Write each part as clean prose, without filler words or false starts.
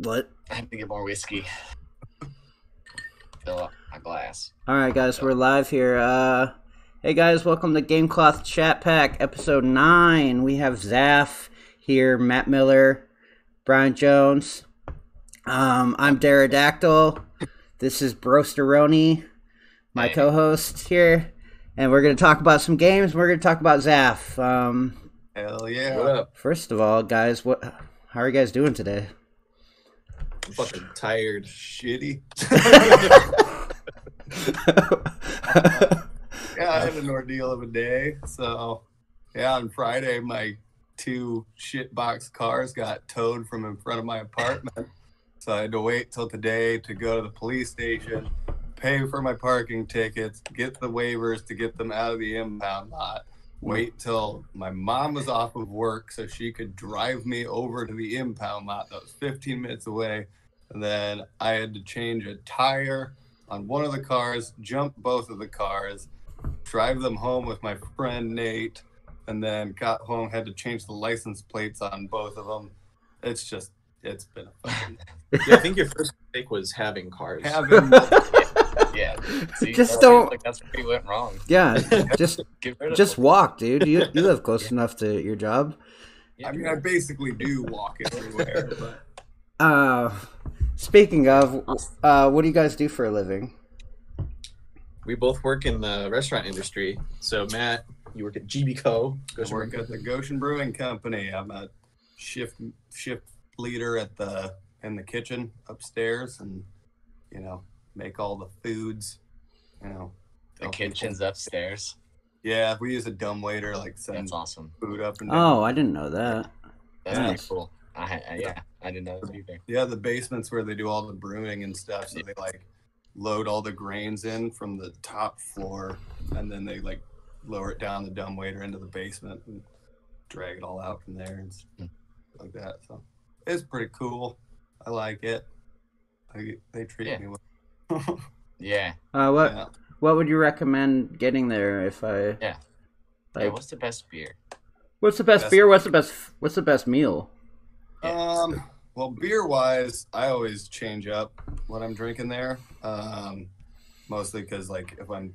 What? I have to get more whiskey. Fill up my glass. All right, guys, we're live here. Hey, guys, welcome to Game Cloth Chat Pack, episode 9. We have ZAF here, Matt Miller, Brian Jones. I'm Pterodactyl. This is Brosteroni, my co-host here, and we're going to talk about some games. We're going to talk about ZAF. Hell yeah. What up? First of all, guys, how are you guys doing today? I'm fucking tired. Shitty. Yeah, I had an ordeal of a day. So, yeah, on Friday, my 2 shitbox cars got towed from in front of my apartment. So I had to wait till today to go to the police station, pay for my parking tickets, get the waivers to get them out of the impound lot, wait till my mom was off of work so she could drive me over to the impound lot that was 15 minutes away. And then I had to change a tire on one of the cars, jump both of the cars, drive them home with my friend Nate, and then got home, had to change the license plates on both of them. It's been a fucking... Yeah, I think your first mistake was having cars. Yeah. See, Just don't... like that's where we went wrong. Yeah, just them. walk, dude. You live close enough to your job. I mean, I basically do walk everywhere, but... Speaking of, what do you guys do for a living? We both work in the restaurant industry. So, Matt, you work at GBCO. I work at the Goshen Brewing Company. I'm a shift leader in the kitchen upstairs, and make all the foods. The kitchen's upstairs. Yeah, we use a dumbwaiter, send That's awesome. food up and down. Oh, I didn't know that. That's Nice. pretty cool. I didn't know that either. Yeah, the basement's where they do all the brewing and stuff. So they load all the grains in from the top floor, and then they lower it down the dumbwaiter into the basement and drag it all out from there and stuff like that. So it's pretty cool. I like it. They treat me well. Yeah. What would you recommend getting there if I? Yeah. What's the best beer? What's the best beer? What's the best meal? Well, beer wise, I always change up what I'm drinking there. Mostly because if I'm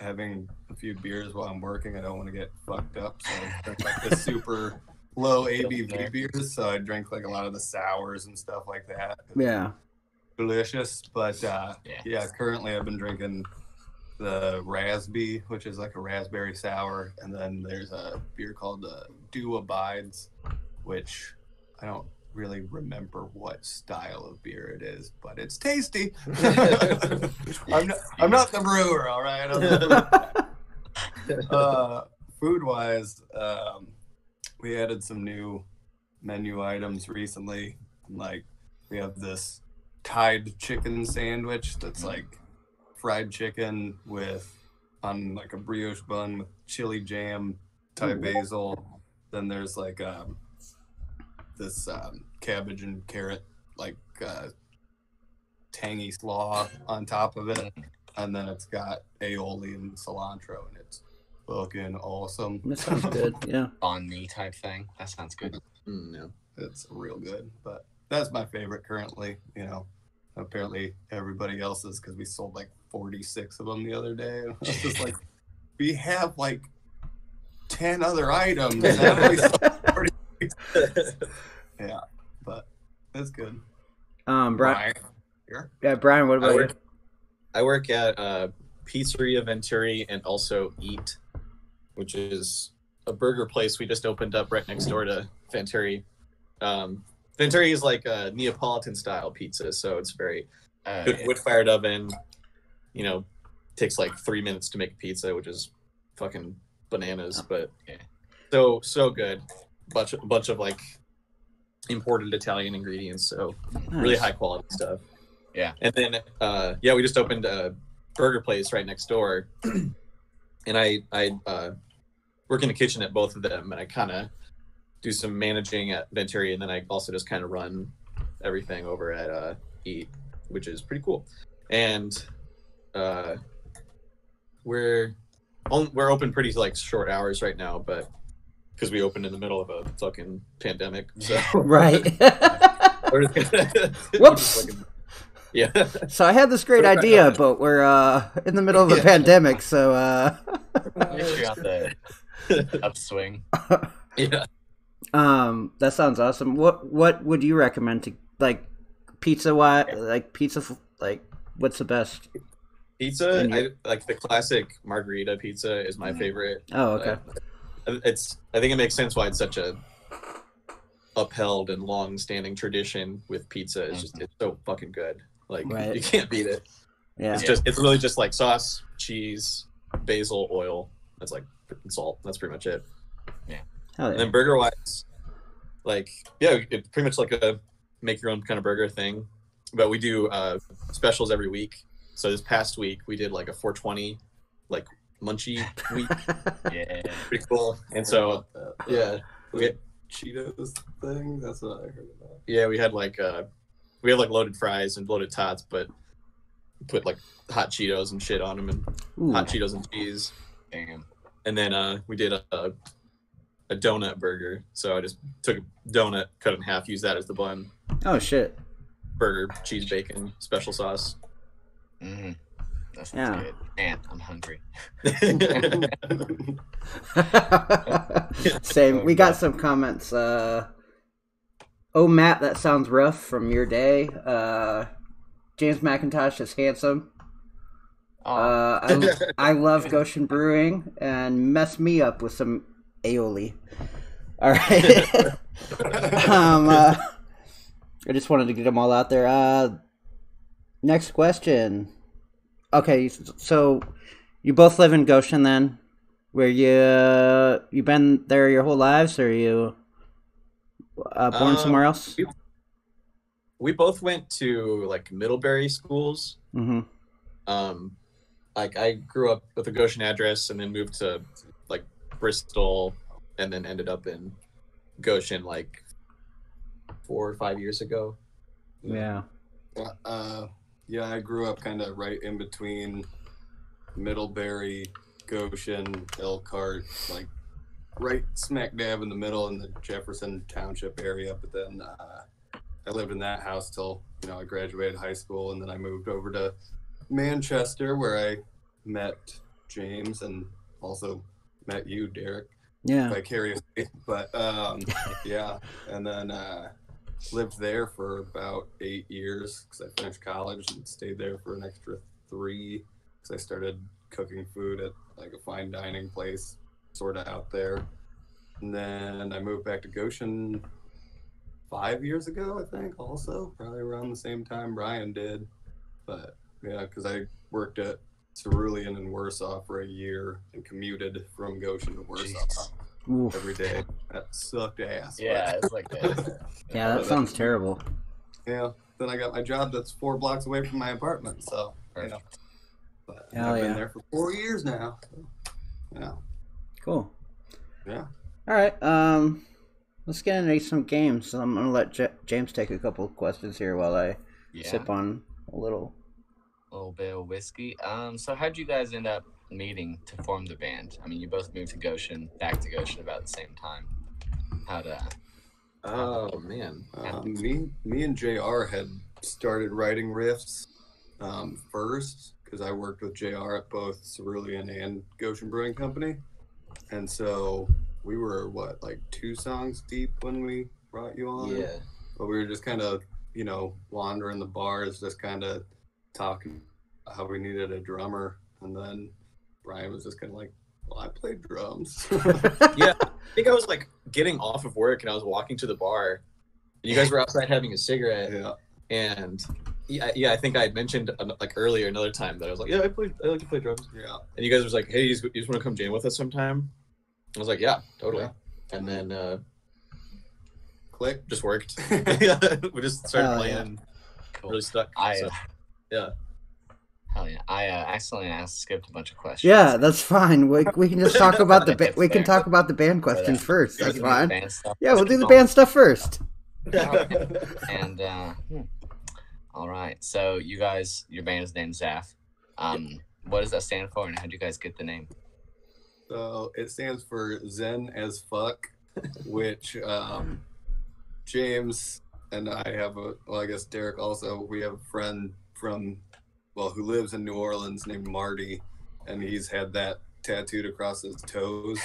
having a few beers while I'm working, I don't want to get fucked up. So I drink the super low ABV beers. So I drink a lot of the sours and stuff like that. Yeah. Delicious. But yeah, currently I've been drinking the Raspy, which is a raspberry sour, and then there's a beer called Do Abides, which I don't really remember what style of beer it is, but it's tasty. I'm not the brewer, all right? Food wise, we added some new menu items recently. We have this Tide chicken sandwich that's fried chicken on a brioche bun with chili jam, Thai basil. Then there's this cabbage and carrot tangy slaw on top of it, and then it's got aioli and cilantro, and it's fucking awesome. That sounds good. Yeah. On me type thing. That sounds good. No, it's real good, but that's my favorite currently. Apparently everybody else's, because we sold 46 of them the other day. And I was just we have 10 other items. Yeah, but it's good. Brian. Here? Yeah, Brian. What about you? I work at Pizzeria Venturi and also Eat, which is a burger place we just opened up right next door to Venturi. Venturi is a Neapolitan style pizza, so it's very good wood-fired oven. Takes 3 minutes to make a pizza, which is fucking bananas, but so good. Bunch of imported Italian ingredients, so really high quality stuff. Yeah. And then we just opened a burger place right next door, and I work in the kitchen at both of them, and I kind of do some managing at Venturi, and then I also just kind of run everything over at Eat, which is pretty cool. And we're open pretty short hours right now, but because we opened in the middle of a fucking pandemic. So right. We're just gonna- Whoops. Yeah. So I had this great idea, but we're in the middle of a Yeah. pandemic, so Make sure you're on the upswing. Yeah. that sounds awesome. What would you recommend to like pizza? Like what's the best? Pizza, And I like the classic margarita pizza is my favorite. Oh, okay. I think it makes sense why it's such a upheld and long-standing tradition with pizza. It's so fucking good. Like Right. you can't beat it. Yeah. It's really just like sauce, cheese, basil, oil. That's like and salt. That's pretty much it. Hell And yeah. then burger wise, like it's pretty much like a make your own kind of burger thing. But we do specials every week. So this past week we did like a 420 like munchie week. Yeah. Pretty cool. And so yeah, we Cheetos thing. That's what I heard about. yeah, we had like loaded fries and bloated tots, but put like hot Cheetos and shit on them and Ooh. hot Cheetos and cheese. Damn. And then we did a donut burger. So I just took a donut, cut it in half, used that as the bun. Oh shit. Burger, cheese, bacon, special sauce. Mm-hmm. That sounds Yeah. good. Man, I'm hungry. Same. We got some comments. Oh, Matt, that sounds rough from your day. James McIntosh is handsome. I love Goshen Brewing and mess me up with some aioli. All right. I just wanted to get them all out there. Next question. Okay, so you both live in Goshen then? Where you been there your whole lives, or you born somewhere else? We both went to like Middlebury schools. Mm-hmm. Like I grew up with a Goshen address and then moved to like Bristol and then ended up in Goshen like 4 or 5 years ago. Yeah. Yeah, I grew up kind of right in between Middlebury, Goshen, Elkhart, like right smack dab in the middle in the Jefferson Township area. But then I lived in that house till I graduated high school, and then I moved over to Manchester where I met James and also met you, Derek, Yeah. vicariously. But yeah, and then lived there for about 8 years because I finished college and stayed there for an extra 3 because I started cooking food at like a fine dining place sort of out there. And then I moved back to Goshen 5 years ago, I think, also probably around the same time Brian did. But yeah, because I worked at Cerulean in Warsaw for a year and commuted from Goshen to Warsaw Jesus. Oof. every day. That sucked ass. Yeah, it's like that. Yeah, that sounds terrible. Yeah. Then I got my job that's 4 blocks away from my apartment. So, Perfect. But Hell I've been yeah. there for 4 years now. Yeah. Cool. Yeah. All right. Let's get into some games. I'm gonna let James take a couple of questions here while I Yeah. sip on a little. A little bit of whiskey. So how'd you guys end up meeting to form the band? I mean, you both moved to Goshen, back to Goshen about the same time. How'd Oh man. Me and JR had started writing riffs first because I worked with JR at both Cerulean and Goshen Brewing Company. And so we were, like 2 songs deep when we brought you on? Yeah. But we were just kind of, wandering the bars, just kind of talking about how we needed a drummer. And then Brian was just kind of like, well, I play drums. Yeah. I think I was like getting off of work and I was walking to the bar. And you guys were outside having a cigarette. Yeah. And yeah, I think I had mentioned like earlier another time that I was like, yeah, I like to play drums. Yeah. And you guys was like, hey, you just want to come jam with us sometime? I was like, yeah, totally. Yeah. And then Click. just worked. We just started Oh, playing yeah. and Cool. really stuck. So, yeah. Hell yeah. I accidentally skipped a bunch of questions. Yeah, that's fine. We can just talk about the we can talk about the band questions first. You guys That's wanna do fine. band stuff? Yeah, we'll do the band stuff first. And all right. So you guys, your band is named ZAF. What does that stand for, and how did you guys get the name? So it stands for Zen as fuck, which James and I have I guess Derek also, we have a friend who lives in New Orleans named Marty, and he's had that tattooed across his toes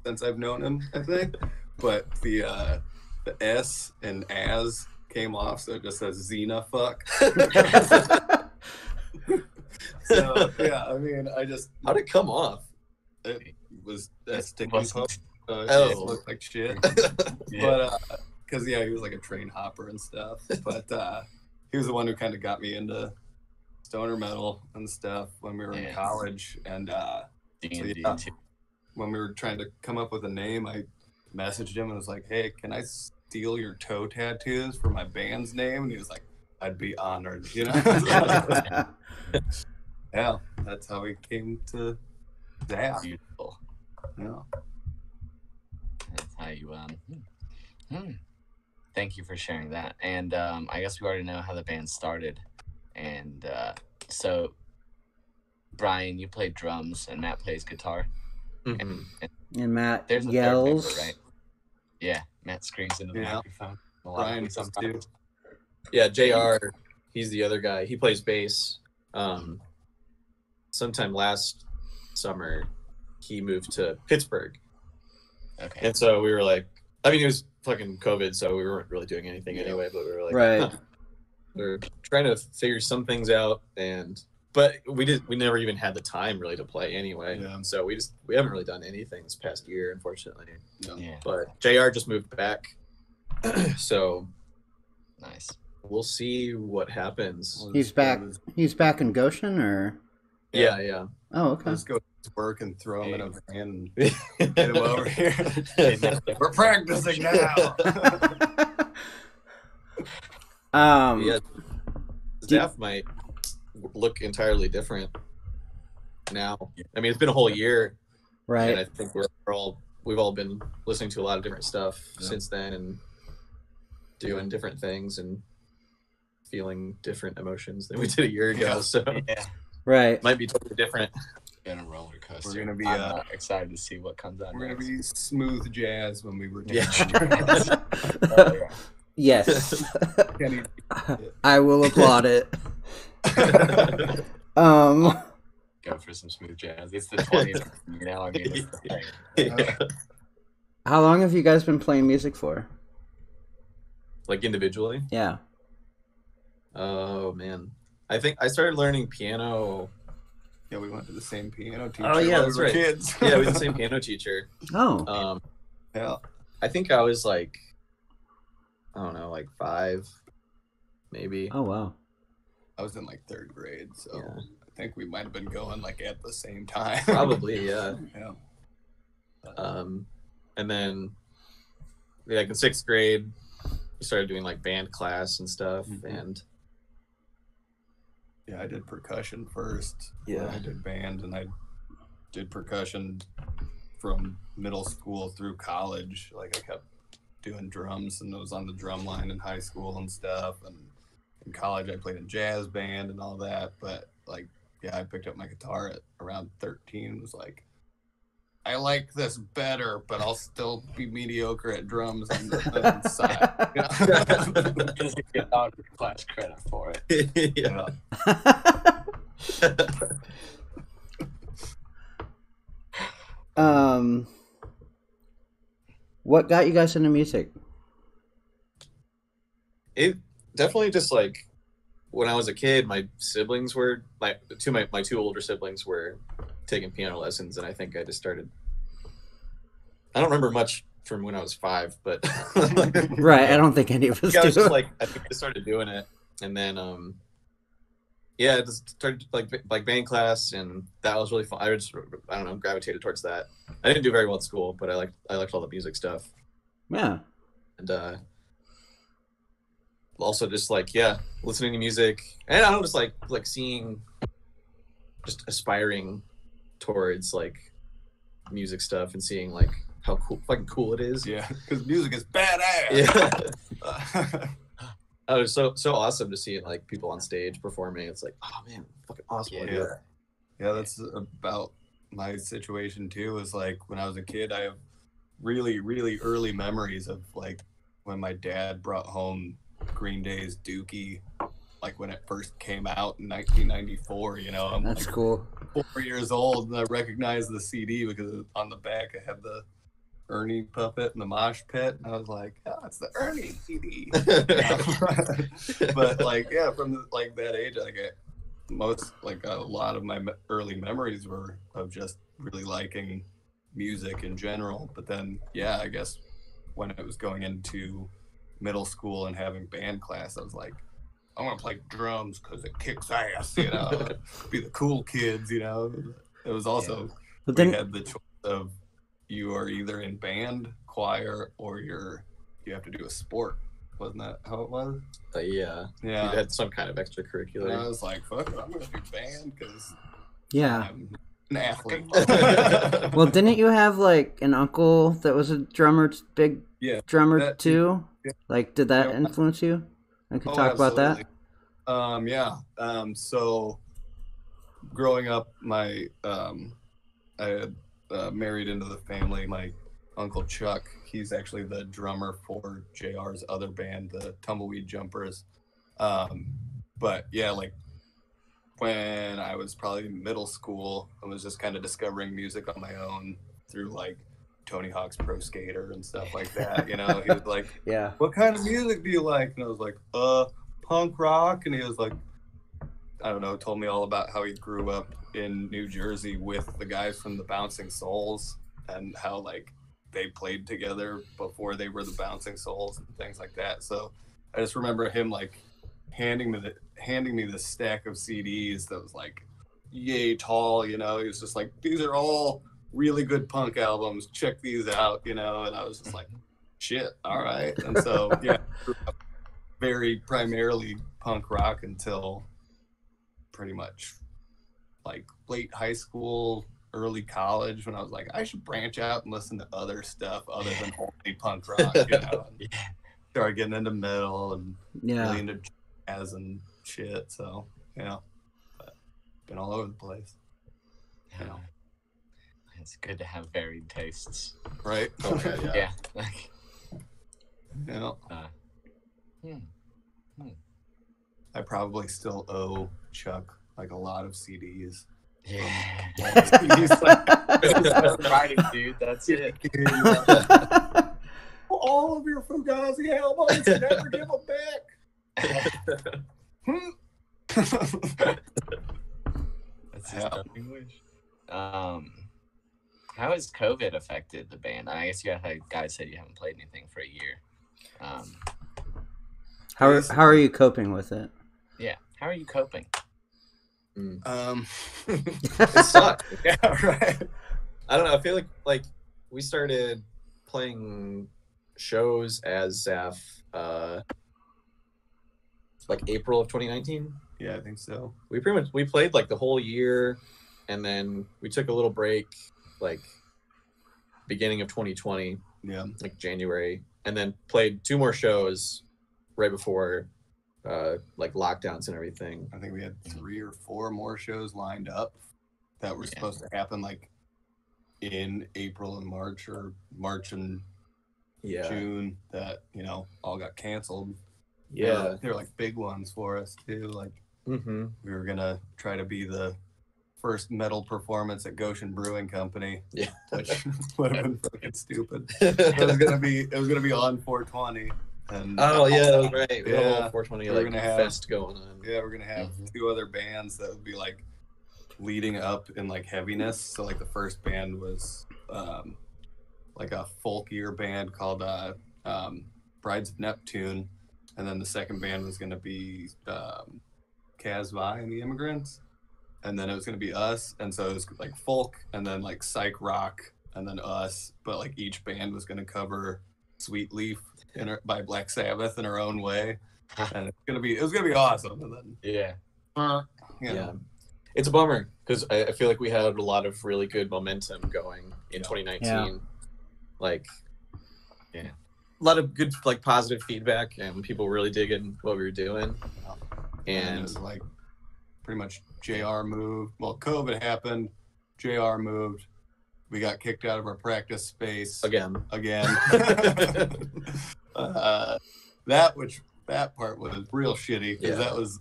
since I've known him, I think. But the S and as came off, so it just says Xena fuck. So yeah, I mean, how'd it come off? It was that sticky post. Oh. It looked like shit. Yeah. But because he was like a train hopper and stuff. But he was the one who kind of got me into stoner metal and stuff when we were in college. And so, D&D yeah, too. when we were trying to come up with a name, I messaged him and was like, "Hey, can I steal your toe tattoos for my band's name?" And he was like, "I'd be honored," you know. Yeah, that's how we came to ZAF. Beautiful. Yeah. That's how you Thank you for sharing that. And I guess we already know how the band started. And so Brian, you play drums and Matt plays guitar. Mhm. And Matt There's a yells. third member, right? Yeah, Matt screams into the Yeah. microphone. Brian does too. Yeah, JR, he's the other guy. He plays bass. Sometime last summer, he moved to Pittsburgh. Okay. And so we were like, I mean, it was fucking COVID, so we weren't really doing anything anyway, but we were like, Right. we're trying to figure some things out, but we never even had the time really to play anyway. Yeah. So we haven't really done anything this past year, unfortunately. No. Yeah. But JR just moved back. So Nice. we'll see what happens. He's back. He's back in Goshen, or Yeah. oh, okay. Let's go to work and throw him in a van Yeah. and get him over here. We're practicing now. Yeah, ZAF might look entirely different now. I mean, it's been a whole year, Right. and I think we've all been listening to a lot of different stuff since then, and doing different things and feeling different emotions than we did a year ago. Yeah. So Yeah. it might be totally different. Been a roller coaster. We're gonna be I'm excited to see what comes out. we're gonna next. be smooth jazz when we were Yeah. Oh, yeah. Yes. Kenny, I will applaud it. Go for some smooth jazz. It's the 20th. You know, I mean, it's the thing. Yeah. How long have you guys been playing music for? Like individually. Yeah. Oh man, I think I started learning piano. yeah, we went to the same piano teacher. Oh, yeah, when that's we were right. Kids. Yeah, we had the same piano teacher. Oh. Yeah. I think I was like, I don't know, like 5, maybe. Oh wow. I was in like 3rd grade, so Yeah. I think we might have been going like at the same time. Probably, yeah. Yeah. And then, like in 6th grade, we started doing like band class and stuff, and Yeah, I did percussion first. Yeah. I did band, and I did percussion from middle school through college. Like I kept doing drums, and I was on the drum line in high school and stuff. And in college, I played in jazz band and all that. But like, yeah, I picked up my guitar at around 13. And was like, I like this better, but I'll still be mediocre at drums on the side. Because you get out of class credit for it. yeah. What got you guys into music? It definitely just like when I was a kid, my siblings were my two older siblings were taking piano lessons, and I think I just started. I don't remember much from when I was 5, but Right. I don't think any of us I was do. just like I think I started doing it, and then yeah, I just started like band class, and that was really fun. I don't know, gravitated towards that. I didn't do very well at school, but I liked all the music stuff, Yeah. and also just like listening to music, and I don't just like seeing, just aspiring towards like music stuff and seeing like how fucking cool it is. Yeah, because music is badass. Yeah. Oh, it's so awesome to see like people on stage performing. It's like, oh man, fucking awesome. Yeah. Yeah, that's about my situation too. Is like when I was a kid, I have really, really early memories of like when my dad brought home Green Day's Dookie, like when it first came out in 1994. You know, I'm That's like cool. 4 years old, and I recognized the CD because on the back I had the Ernie puppet in the mosh pit. And I was like, oh, it's the Ernie CD. But like, yeah, from like that age, like a lot of my early memories were of just really liking music in general. But then, yeah, I guess when it was going into middle school and having band class, I was like, I want to play drums because it kicks ass, you know, be the cool kids, you know. It was also, But we then, had the choice of you are either in band, choir, or you have to do a sport. Wasn't that how it was? Yeah. Yeah. You had some kind of And I extracurricular. was like, fuck it, I'm going to do band because yeah. I'm an athlete. Well, didn't you have like an uncle that was a drummer, big Yeah, drummer that- too? yeah. Like, did that Yeah. influence you? I could Oh, talk about that. Yeah. So growing up, I had married into the family. My uncle Chuck, he's actually the drummer for JR's other band, the Tumbleweed Jumpers. But yeah, like when I was probably in middle school, I was just kind of discovering music on my own through like Tony Hawk's Pro Skater and stuff like that. You know, he was like, Yeah. what kind of music do you like? And I was like, punk rock. And he was like, I don't know, told me all about how he grew up in New Jersey with the guys from the Bouncing Souls and how like they played together before they were the Bouncing Souls and things like that. So I just remember him like handing me this stack of CDs that was like yay tall, you know. He was just like, these are all really good punk albums, check these out, you know. And I was just like, shit, all right. And so yeah, very primarily punk rock until pretty much like late high school, early college, when I was like, I should branch out and listen to other stuff other than only punk rock, you know. And started getting into metal and really into jazz and shit. So but been all over the place. You know. It's good to have varied tastes. Right? Okay, yeah. Like, I probably still owe Chuck like a lot of CDs. He's like, writing, dude. That's it. All of your Fugazi albums, never give them back. That's his English. How has COVID affected the band? I guess you guys said you haven't played anything for a year. How are you coping with it? Yeah. How are you coping? It sucked. Yeah, right. I don't know. I feel like we started playing shows as ZAF like April of 2019. Yeah, I think so. We played like the whole year, and then we took a little break like beginning of 2020. Yeah, like January, and then played 2 more shows right before like lockdowns and everything. I think we had 3 or 4 more shows lined up that were supposed to happen like in April and March, or March and June, that all got canceled. Yeah, they're like big ones for us too. Like mm-hmm. we were gonna try to be the first metal performance at Goshen Brewing Company. Yeah, which would have been fucking stupid. It was gonna be on 420. And oh yeah, that was right. We had a Yeah, whole 420 we're like gonna have- fest going on. yeah, we're gonna have 2 other bands that would be like leading up in like heaviness. So like the first band was like a folkier band called Brides of Neptune, and then the second band was gonna be Kaz Vi and the Immigrants, and then it was gonna be us. And so it was like folk, and then like psych rock, and then us. But like each band was gonna cover Sweet Leaf by Black Sabbath in our own way, and it was gonna be awesome. And then Yeah. It's a bummer because I feel like we had a lot of really good momentum going in 2019. Yeah. Like, a lot of good like positive feedback, and people really digging what we were doing. And it And was like pretty much JR moved. Well, COVID happened. JR moved. We got kicked out of our practice space again, again. that part was real shitty because Yeah. that was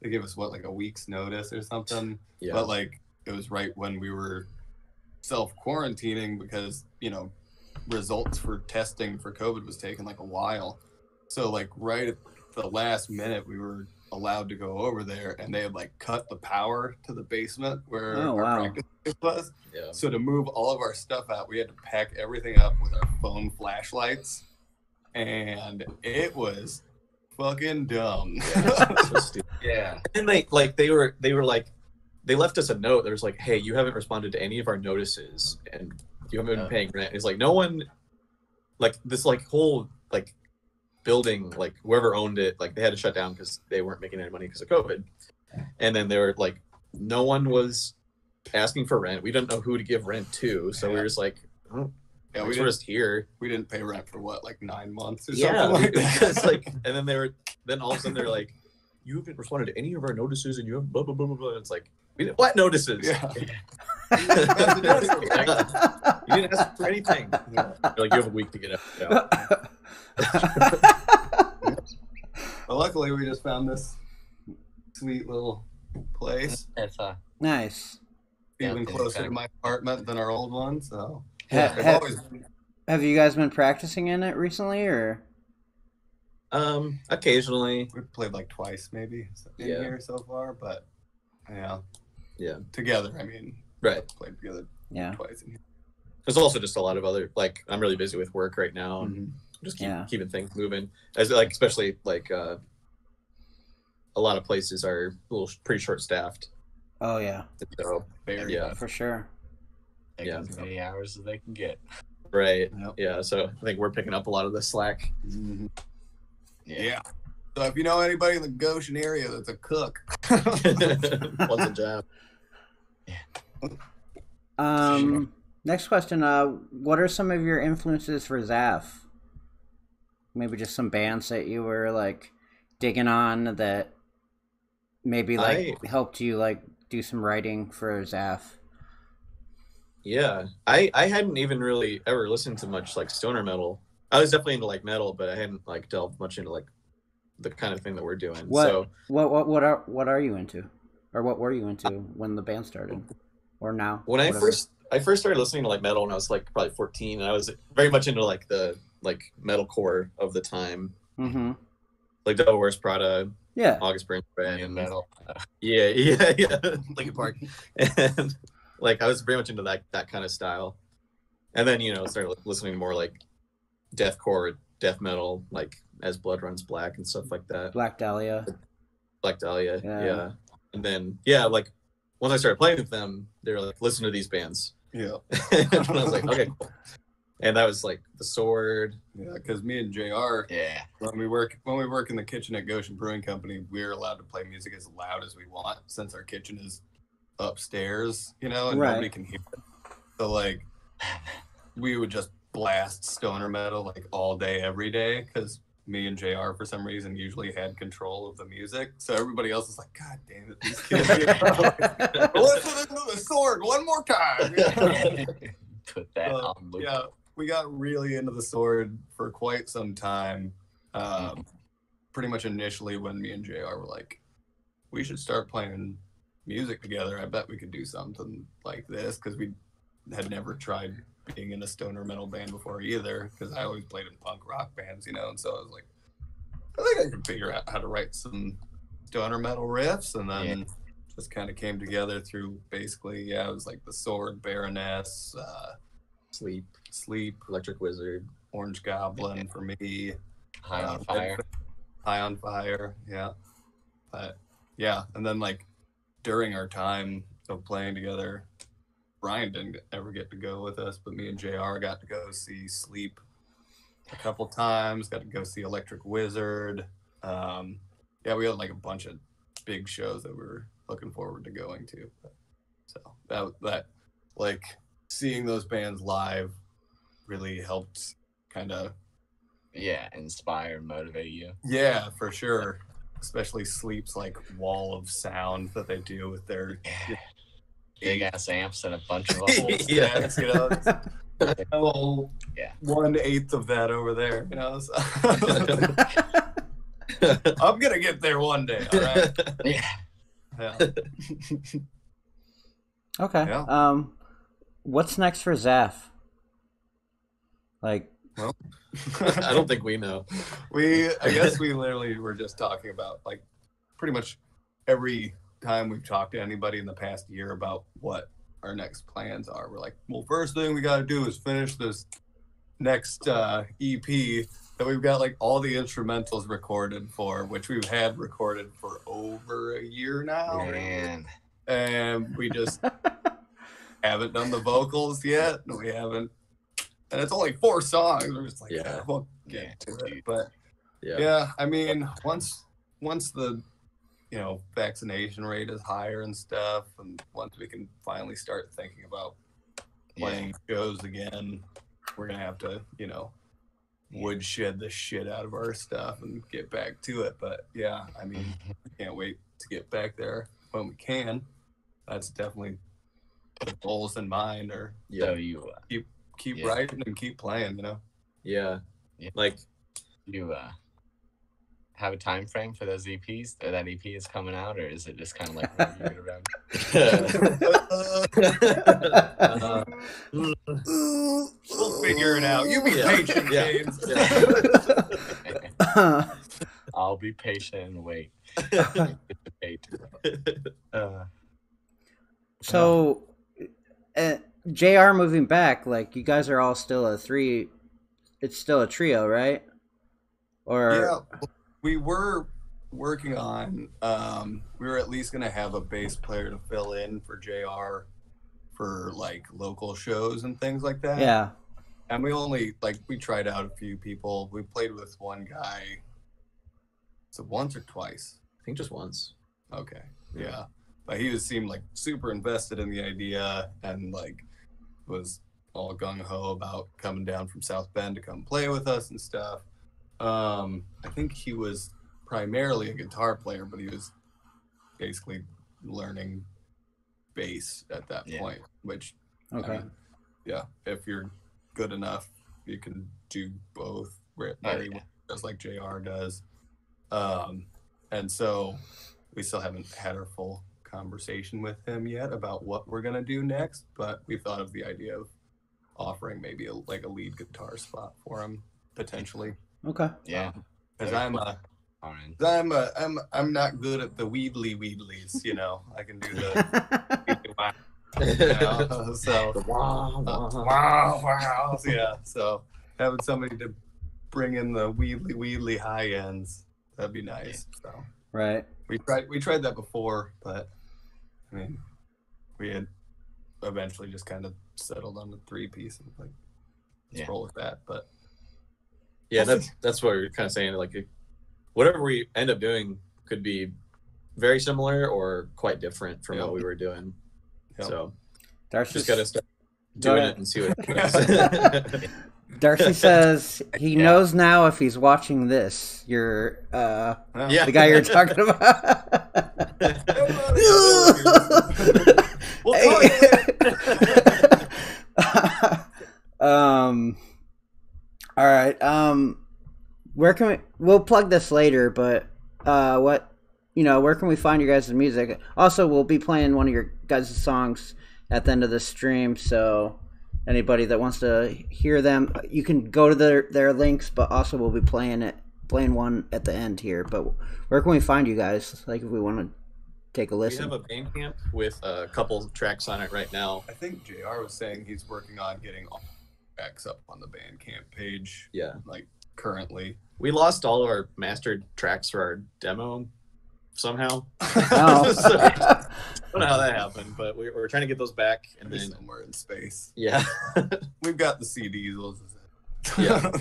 they gave us like a week's notice or something. Yeah. But like it was right when we were self-quarantining because results for testing for COVID was taking like a while. So like right at the last minute we were allowed to go over there, and they had like cut the power to the basement where our practice space was. Yeah. So to move all of our stuff out, we had to pack everything up with our phone flashlights, and it was fucking dumb. Yeah. So stupid. Yeah. And they were like, they left us a note. There was like, hey, you haven't responded to any of our notices, and you haven't been paying rent. It's like no one, like this like whole like building, like whoever owned it, like they had to shut down because they weren't making any money because of COVID. And then they were like, no one was asking for rent. We didn't know who to give rent to, so we were just like, oh, Yeah, we were just here. We didn't pay rent for what, like 9 months or Yeah, something like that. it's like, and then all of a sudden they're like, you haven't responded to any of our notices, and you have blah blah blah blah blah. It's like, we didn't, what notices? Yeah. You didn't ask for anything. They're like, you have a week to get out. Well, luckily we just found this sweet little place, That's Nice. even Yeah, closer okay. to my apartment than our old one. So Ha- I've ha- always Have you guys been practicing in it recently, or? Occasionally. we've played like twice maybe in Yeah. here so far, but yeah, Yeah. together. I mean, Right. played together Yeah. twice in here. There's also just a lot of other, like, I'm really busy with work right now, and Mhm. just Yeah. keeping things moving. As like, especially like, a lot of places are pretty short staffed. Oh yeah, So Very Yeah. for sure. taking Yeah. as many hours as they can get. right. Yep. Yeah. So I think we're picking up a lot of the slack. Mhm. Yeah. Yeah. So if you know anybody in the Goshen area that's a cook, Once a job. Next question. What are some of your influences for ZAF? Maybe just some bands that you were like digging on that maybe like helped you like do some writing for ZAF. Yeah, I hadn't even really ever listened to much like stoner metal. I was definitely into like metal, but I hadn't like delved much into like the kind of thing that we're doing. What So what are you into, or what were you into when the band started, or now? when I whatever. first started listening to like metal when I was like probably 14, and I was very much into like the like metalcore of the time, Mm-hmm. like Devil Wears Prada, Yeah. August Burns Red, And metal. yeah, Linkin Park, and like I was very much into that kind of style. And then started listening to more like deathcore, death metal, like As Blood Runs Black and stuff like that. Black Dahlia. Black Dahlia, Yeah. yeah. And then like once I started playing with them, they were like, listen to these bands. yeah, And I was like, okay, cool. And that was like The Sword. yeah, because me and JR, Yeah. when we work in the kitchen at Goshen Brewing Company, we're allowed to play music as loud as we want since our kitchen is upstairs, and Right. nobody can hear it. So like, we would just blast stoner metal like all day, every day, because me and JR for some reason usually had control of the music. So everybody else is like, God damn it, these kids! Listen to The Sword one more time. Put that on loop. Yeah, we got really into The Sword for quite some time. Pretty much initially when me and JR were like, we should start playing music together. I bet we could do something like this, because we had never tried being in a stoner metal band before either, because I always played in punk rock bands, and so I was like, I think I could figure out how to write some stoner metal riffs, and then just kind of came together through basically, it was like The Sword, Baroness, Sleep, Electric Wizard, Orange Goblin for me, High on Fire. High on Fire, yeah. But yeah, and then like during our time of playing together, Brian didn't ever get to go with us, but me and JR got to go see Sleep a couple times, got to go see Electric Wizard. Yeah, we had like a bunch of big shows that we were looking forward to going to. So that like seeing those bands live really helped kind of Inspire and motivate you. Yeah, for sure. Especially Sleep's like wall of sound that they do with their Big ass amps and a bunch of holes. yeah, Well, Yeah. 1/8 of that over there, you know. So. I'm gonna get there one day. All right. Yeah. Yeah. Okay. Yeah. What's next for ZAF? Like, Well, I don't think we know. I guess we literally were just talking about like pretty much every time we've talked to anybody in the past year about what our next plans are. We're like, well, first thing we got to do is finish this next EP that we've got like all the instrumentals recorded for, which we've had recorded for over a year now. Man. And we just haven't done the vocals yet. We haven't. And it's only 4 songs. We're just like, Yeah. We'll get to Yeah. it. But Yeah. yeah, I mean, once the vaccination rate is higher and stuff, and once we can finally start thinking about playing shows again, we're gonna have to, woodshed the shit out of our stuff and get back to it. But yeah, I mean, I can't wait to get back there when we can. That's definitely the goals in mind. Or So you keep Yeah. writing and keep playing. Yeah. Yeah. Like, you have a time frame for those EPs? Or that EP is coming out, or is it just kind of like moving it around? We'll figure it out. You be Yeah. patient, Yeah. James. I'll be patient and wait. so, JR moving back, like, you guys are all still a 3. It's still a trio, right? Or Yeah, we were working on. We were at least gonna have a bass player to fill in for JR for like local shows and things like that. yeah. And we tried out a few people. We played with one guy. So once or twice? I think just once. Okay. Yeah. But he seemed like super invested in the idea and like was all gung ho about coming down from South Bend to come play with us and stuff. I think he was primarily a guitar player, but he was basically learning bass at that point, which, Okay. I mean, yeah, if you're good enough, you can do both very well, just like JR does. And so we still haven't had our full conversation with him yet about what we're going to do next, but we thought of the idea of offering maybe a lead guitar spot for him potentially. Okay. Yeah. Because Alright. I'm not good at the weedlies, I can do the so wow. Yeah. So having somebody to bring in the weedly high ends, that'd be nice. So Right. we tried that before, but I mean, we had eventually just kind of settled on the 3-piece and like let's roll with that. But yeah, that's what we're kind of saying. Like, whatever we end up doing could be very similar or quite different from what we were doing. Yep. So Darcy just gotta start doing it and see what happens. Darcy says he knows now if he's watching this. You're Yeah. the guy you're talking about. All right. Where can we'll plug this later, but where can we find your guys' music? Also, we'll be playing one of your guys' songs at the end of the stream, so anybody that wants to hear them, you can go to their links, but also we'll be playing one at the end here. But where can we find you guys? Like, if we want to take a We listen. have a Bandcamp with a couple tracks on it right now. I think JR was saying he's working on getting all tracks up on the Bandcamp page. Yeah. Like currently. We lost all of our mastered tracks for our demo somehow. Oh. So, I don't know how that happened, but we're trying to get those back. And They're then, somewhere in space. yeah. We've got the CDs. Yeah.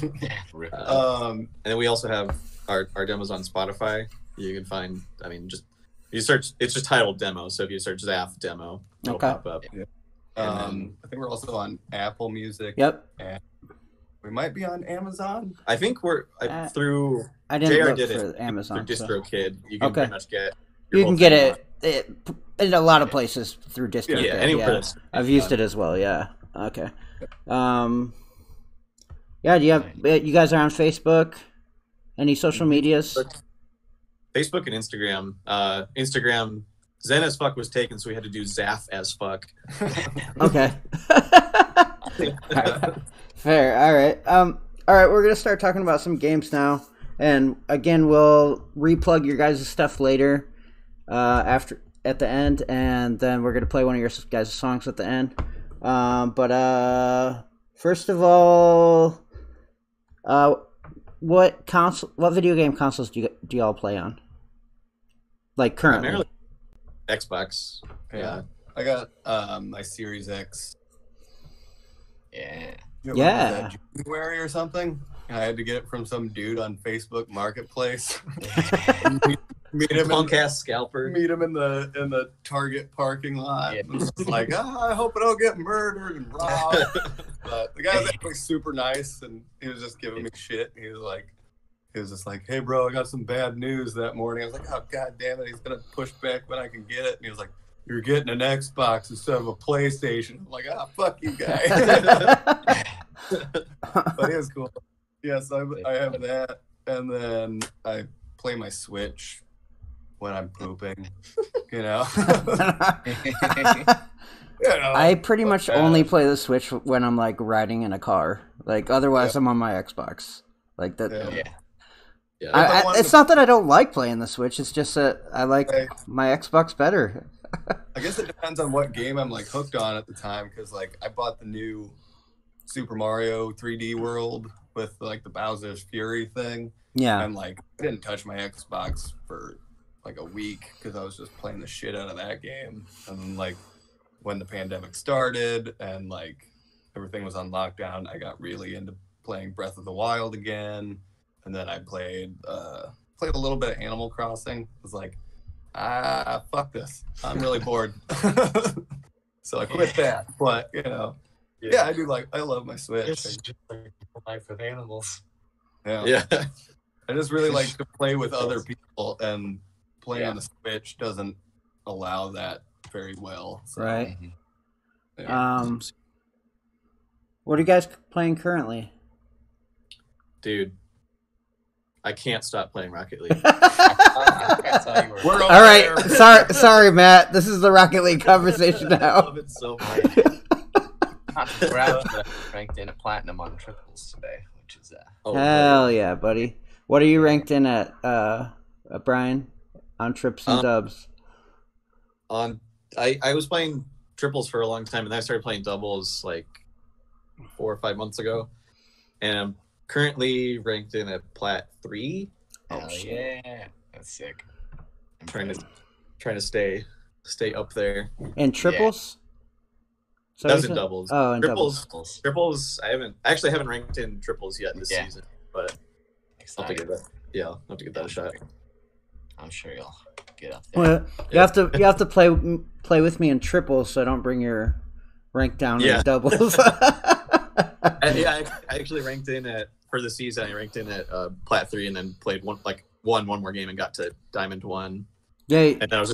Um, And then we also have our demos on Spotify. You can find, just you search, it's just titled demo. So if you search ZAF demo, it'll Okay. pop up. I think we're also on Apple Music. Yep. And we might be on Amazon. I think we're through I didn't JR look did for it Amazon. through so. DistroKid. You can Okay. pretty much get your You whole can get thing it in a lot of places through DistroKid. Yeah, anywhere that's- I've used it as well. Yeah. Okay. Yeah. Do you guys are on Facebook? Any social medias? Facebook and Instagram. Instagram, Zen as fuck was taken, so we had to do ZAF as fuck. Okay. Fair. All right. All right. We're gonna start talking about some games now, and again, we'll replug your guys' stuff later, after at the end, and then we're gonna play one of your guys' songs at the end. But first of all, what video game consoles do y'all play on? Like currently? Primarily Xbox. Yeah. I got my Series X. Yeah. Yeah. January or something. I had to get it from some dude on Facebook Marketplace. meet him Punk ass scalper. Meet him in the Target parking lot. Yeah. It's like, I hope I don't get murdered and robbed. But the guy was actually super nice, and he was just giving me shit. He was just like, hey bro, I got some bad news that morning. I was like, oh god damn it, he's gonna push back when I can get it. And he was like, you're getting an Xbox instead of a PlayStation. I'm like, fuck you guy. But it was cool. Yes, I have that, and then I play my Switch when I'm pooping. You know. I pretty much only play the Switch when I'm like riding in a car. Like otherwise, I'm on my Xbox. Like that. Yeah. It's not that I don't like playing the Switch. It's just that I like my Xbox better. I guess it depends on what game I'm like hooked on at the time, because like I bought the new Super Mario 3D World with like the Bowser's Fury thing. Yeah. And like I didn't touch my Xbox for like a week because I was just playing the shit out of that game. And then like when the pandemic started and like everything was on lockdown, I got really into playing Breath of the Wild again. And then I played a little bit of Animal Crossing. It was like, fuck this. I'm really bored. So I quit that. But, you know, yeah, I love my Switch. It's just like life with animals. Yeah. I just really like to play with other people, and playing on the Switch doesn't allow that very well. So, right. Yeah. What are you guys playing currently? Dude, I can't stop playing Rocket League. We're all right. Sorry, Matt. This is the Rocket League conversation now. I love it so much. We're actually ranked in at platinum on triples today, which is hell yeah, buddy. What are you ranked in at, Brian, on trips and dubs? I was playing triples for a long time, and then I started playing doubles like 4 or 5 months ago, and I'm currently ranked in at plat 3. Hell yeah, that's sick. I'm trying to stay up there. And triples? So that was in doubles. Oh, in triples. Triples. I haven't ranked in triples yet this season, but I'll have to give that. Yeah, I'll have to give that a shot. I'm sure you'll get up there. Well, you have to play with me in triples, so I don't bring your rank down in doubles. I actually ranked in for the season. I ranked in at plat 3, and then played one more game and got to diamond 1. Yeah, and I was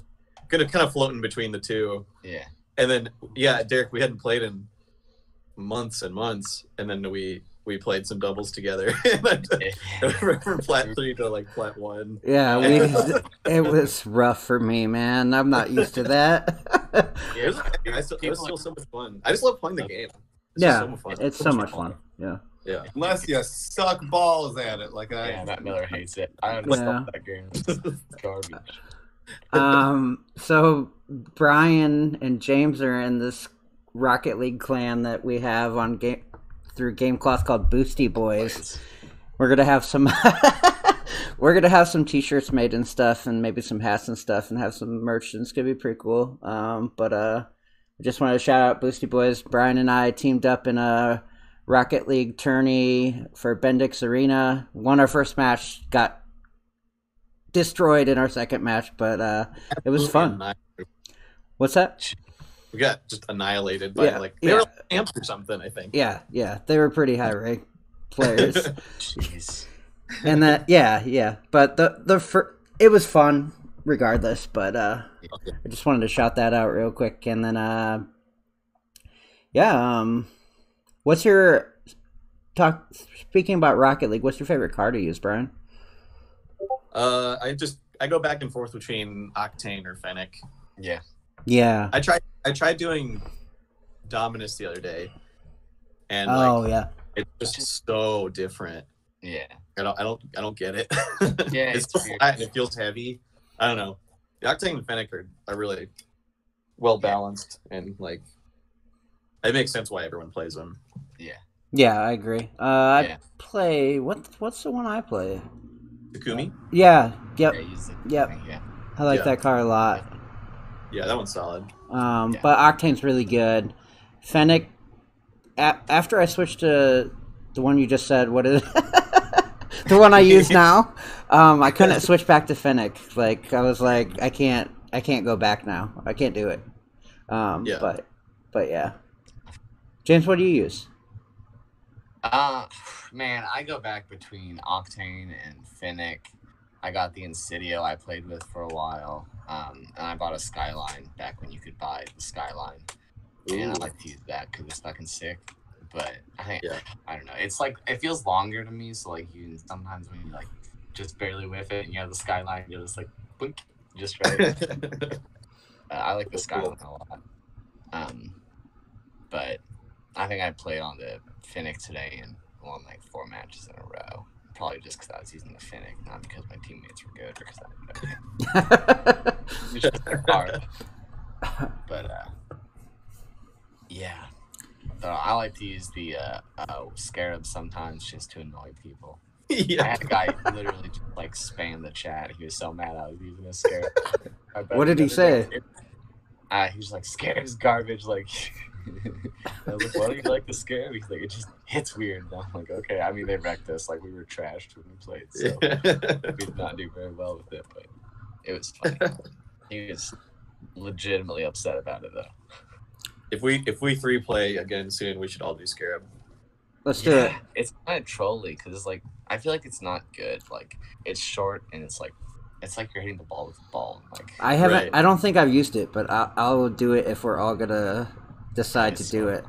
kind of floating between the two. Yeah. And then, Derek, we hadn't played in months and months, and then we played some doubles together. From plat 3 to like plat 1. Yeah, it was rough for me, man. I'm not used to that. It's still so much fun. I just love playing the game. It's so much fun. Yeah. Unless you suck balls at it, like I. Yeah, Matt Miller hates it. I understand that game. It's garbage. So Brian and James are in this Rocket League clan that we have on through GameCloth called Boosty Boys. We're gonna have some t-shirts made and stuff, and maybe some hats and stuff, and have some merch, and it's gonna be pretty cool. I just wanted to shout out Boosty Boys. Brian and I teamed up in a Rocket League tourney for Bendix Arena. Won our first match, got destroyed in our second match, but it was fun. What's that? We got just annihilated by they were like amps or something, I think. Yeah, they were pretty high rank players. Jeez. And that, but it was fun regardless. But I just wanted to shout that out real quick, and then Yeah. What's your talk? Speaking about Rocket League, what's your favorite car to use, Brian? I go back and forth between Octane or Fennec. Yeah. Yeah. I tried doing Dominus the other day, and Oh yeah. it's just so different. Yeah. I don't get it. Yeah, it's so flat and it feels heavy. I don't know. The Octane and Fennec are really well balanced, and like it makes sense why everyone plays them. Yeah. Yeah, I agree. I play what's the one I play? Takumi? Yeah. Yep. Yeah, use it. Yep. Yeah. I like that car a lot. Yeah, that one's solid. But Octane's really good. Fennec. After I switched to the one you just said, what is it? The one I use now. I couldn't switch back to Fennec. Like I was like, I can't go back now. I can't do it. But yeah. James, what do you use? Man, I go back between Octane and Fennec. I got the Insidio I played with for a while. And I bought a Skyline back when you could buy the Skyline. And I like to use that because it's fucking sick. But I think, I don't know. It's like, it feels longer to me. So, like, you sometimes when you, like, just barely whiff it and you have the Skyline, you're just like, blink, just right. I like the Skyline a lot. But I think I played on the Fennec today and won, like, 4 matches in a row. Probably just because I was using the Fennec, not because my teammates were good or because it's just hard. But, yeah. So I like to use the Scarab sometimes just to annoy people. I had a guy literally just like spam the chat. He was so mad I was using a Scarab. What did he say? He was like, Scarab's garbage. Like, I was like, why do you like the Scarab? He's like, it just hits weird. And I'm like, okay. I mean, they wrecked us. Like, we were trashed when we played. So we did not do very well with it. But it was funny. He was legitimately upset about it, though. If we 3 play again soon, we should all do Scarab. Let's do it. It's kind of trolly because it's like I feel like it's not good. Like it's short and it's like you're hitting the ball with a ball. Like I haven't. Right. I don't think I've used it, but I'll do it if we're all gonna decide to do it.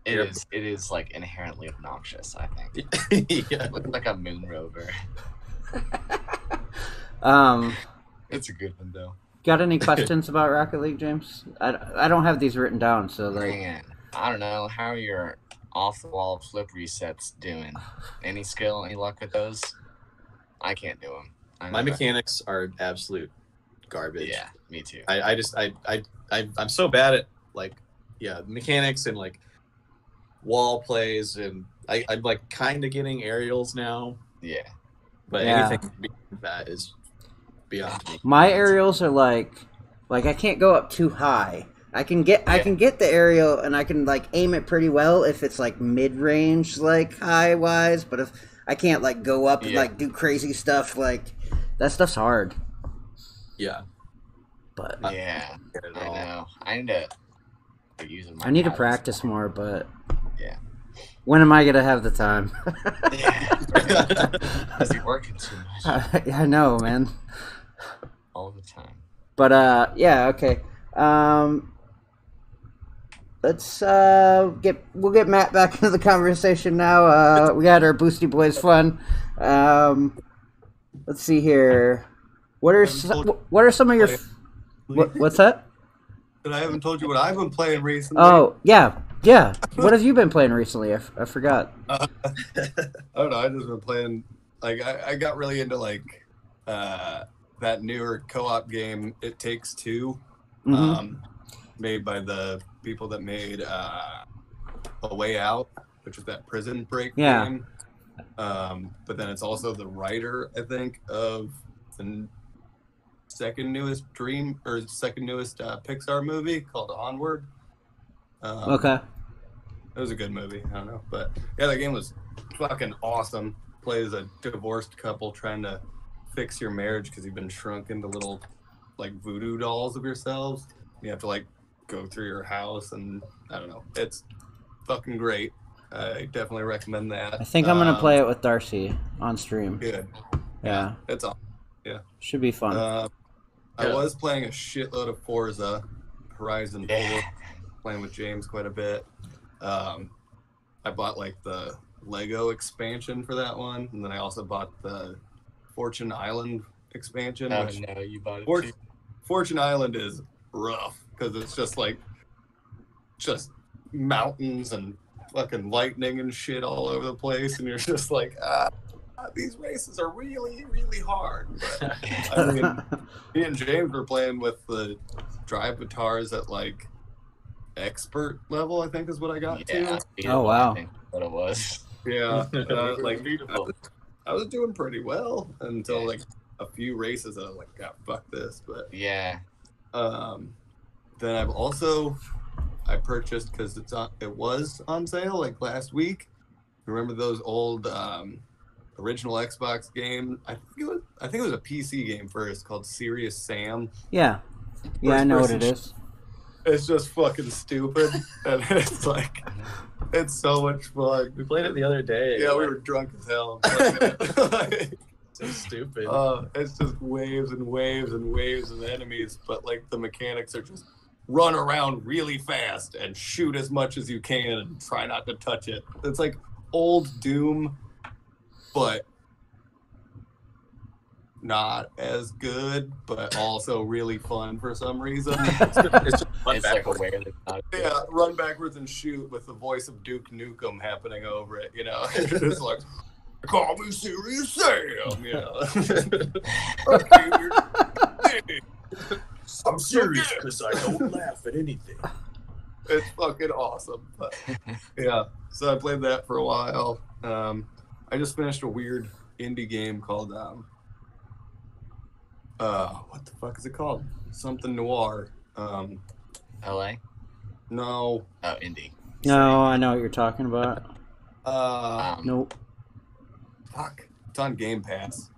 It is like inherently obnoxious. I think. It looks like a moon rover. It's a good one though. Got any questions about Rocket League, James? I don't have these written down, so like. Man, I don't know. How are your off-the-wall flip resets doing? Any skill, any luck with those? I can't do them. My mechanics are absolute garbage. Yeah, me too. I'm so bad at like mechanics and like wall plays, and I'm like kind of getting aerials now. Yeah, but anything beyond that is beyond me. My aerials are like I can't go up too high. I can get the aerial and I can like aim it pretty well if it's like mid range, like high wise. But if I can't like go up and like do crazy stuff, like that stuff's hard. Yeah. But yeah, I know. I need to use my. I need to practice more, but yeah. When am I gonna have the time? Yeah, because you're working too much. I know, man. All the time. But okay. We'll get Matt back into the conversation now. We had our Boosty Boys fun. Let's see here. What are some of your what's that? But I haven't told you what I've been playing recently. Oh yeah. What have you been playing recently? I forgot. I don't know. I've just been playing. Like I got really into like that newer co-op game, It Takes Two, made by the people that made A Way Out, which is that prison break game. But then it's also the writer, I think, of the second newest Pixar movie called Onward. Okay. It was a good movie. I don't know. But yeah, that game was fucking awesome. Plays a divorced couple trying to fix your marriage because you've been shrunk into little like voodoo dolls of yourselves. You have to like go through your house and I don't know. It's fucking great. I definitely recommend that. I think I'm gonna play it with Darcy on stream. Good. Yeah. It's awesome. Yeah. Should be fun. I was playing a shitload of Forza Horizon 4. playing with James quite a bit. I bought like the Lego expansion for that one, and then I also bought the Fortune Island expansion. Oh Which no, you bought it too. Fortune Island is rough because it's just mountains and fucking lightning and shit all over the place, and you're just like, these races are really, really hard. But, I mean, me and James were playing with the drive guitars at like expert level, I think is what I got to. Oh, wow. I think what it was. Yeah, like Beautiful. I was doing pretty well until like a few races. I was like, God, fuck this. But Yeah. then I purchased because it was on sale like last week. Remember those old original Xbox game? I think it was a PC game first called Serious Sam. Yeah. Yeah, I know what it is. It's just fucking stupid, and it's like, it's so much fun. We played it the other day. Yeah, we were drunk as hell. So stupid. It's just waves and waves and waves of enemies, but like the mechanics are just run around really fast and shoot as much as you can and try not to touch it. It's like old Doom, but not as good, but also really fun for some reason. It's Like a way that's not Yeah, run backwards and shoot with the voice of Duke Nukem happening over it, you know? It's like, call me Serious Sam, you know? I'm serious because I don't laugh at anything. It's fucking awesome. But, yeah, so I played that for a while. I just finished a weird indie game called, what the fuck is it called? Something Noir. LA? No. Oh, Indy. No, I know what you're talking about. Nope. Fuck. It's on Game Pass.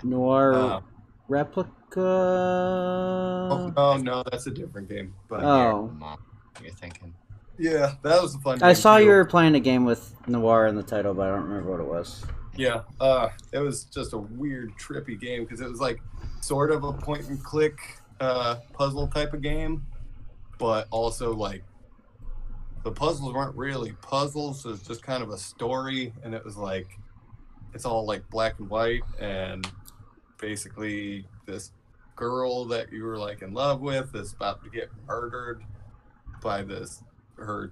Noir Replica. No, that's a different game. But Oh. You're thinking. yeah, that was a fun game. I saw too. you were playing a game with Noir in the title, but I don't remember what it was. Yeah, it was just a weird, trippy game because it was like sort of a point and click puzzle type of game, but also like the puzzles weren't really puzzles. It was just kind of a story, and it was like it's all like black and white, and basically this girl that you were like in love with is about to get murdered by her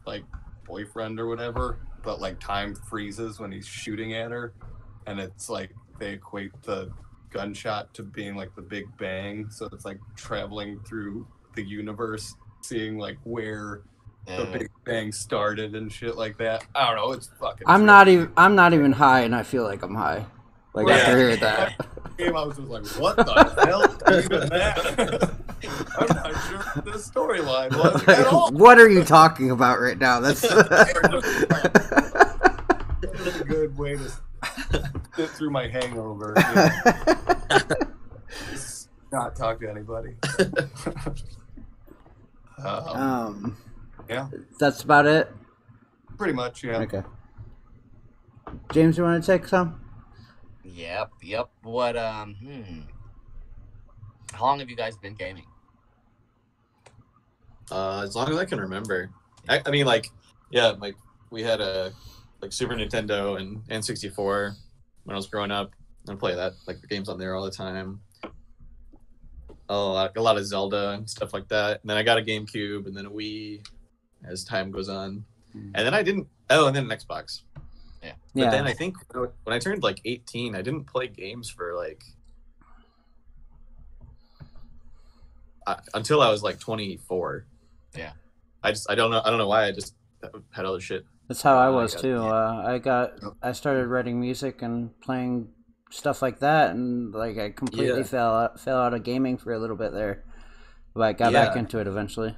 like boyfriend or whatever, but like time freezes when he's shooting at her, and it's like they equate the gunshot to being like the Big Bang, so it's like traveling through the universe, seeing like where the Big Bang started and shit like that. I don't know, it's fucking I'm not even high, and I feel like I'm high. Like after hearing that. I was just like, what the hell is even that? I'm not sure what the storyline was at all. What are you talking about right now? That's It's a good way to get through my hangover. You know? Just not talk to anybody. Yeah, That's about it. pretty much. Yeah. Okay. James, you want to take some? Yep. What, how long have you guys been gaming? As long as I can remember. I mean, like, yeah, like we had a like Super Nintendo and N64 when I was growing up, and play that, like the games on there all the time. A lot of Zelda and stuff like that. And then I got a GameCube and then a Wii as time goes on. And then I didn't. Oh, and then an Xbox. Yeah. But then I think when I turned like 18, I didn't play games for like until I was like 24. Yeah. I don't know why. I just had other shit. That's how I was too. I started writing music and playing stuff like that, and like I completely fell out of gaming for a little bit there, but I got back into it eventually.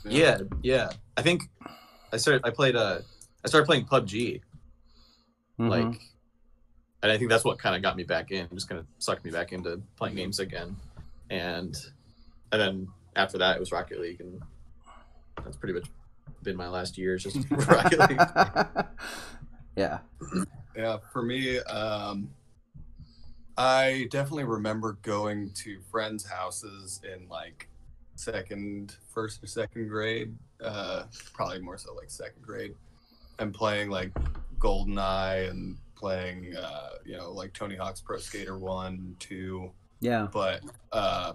Yeah. I think I started playing PUBG, like, and I think that's what kind of got me back in. Just kind of sucked me back into playing games again, and then after that it was Rocket League, and that's pretty much been my last year. Just Rocket League. Yeah. Yeah, for me, I definitely remember going to friends' houses in like first or second grade, probably more so like second grade, and playing like GoldenEye and playing, like Tony Hawk's Pro Skater 1, 2. Yeah. But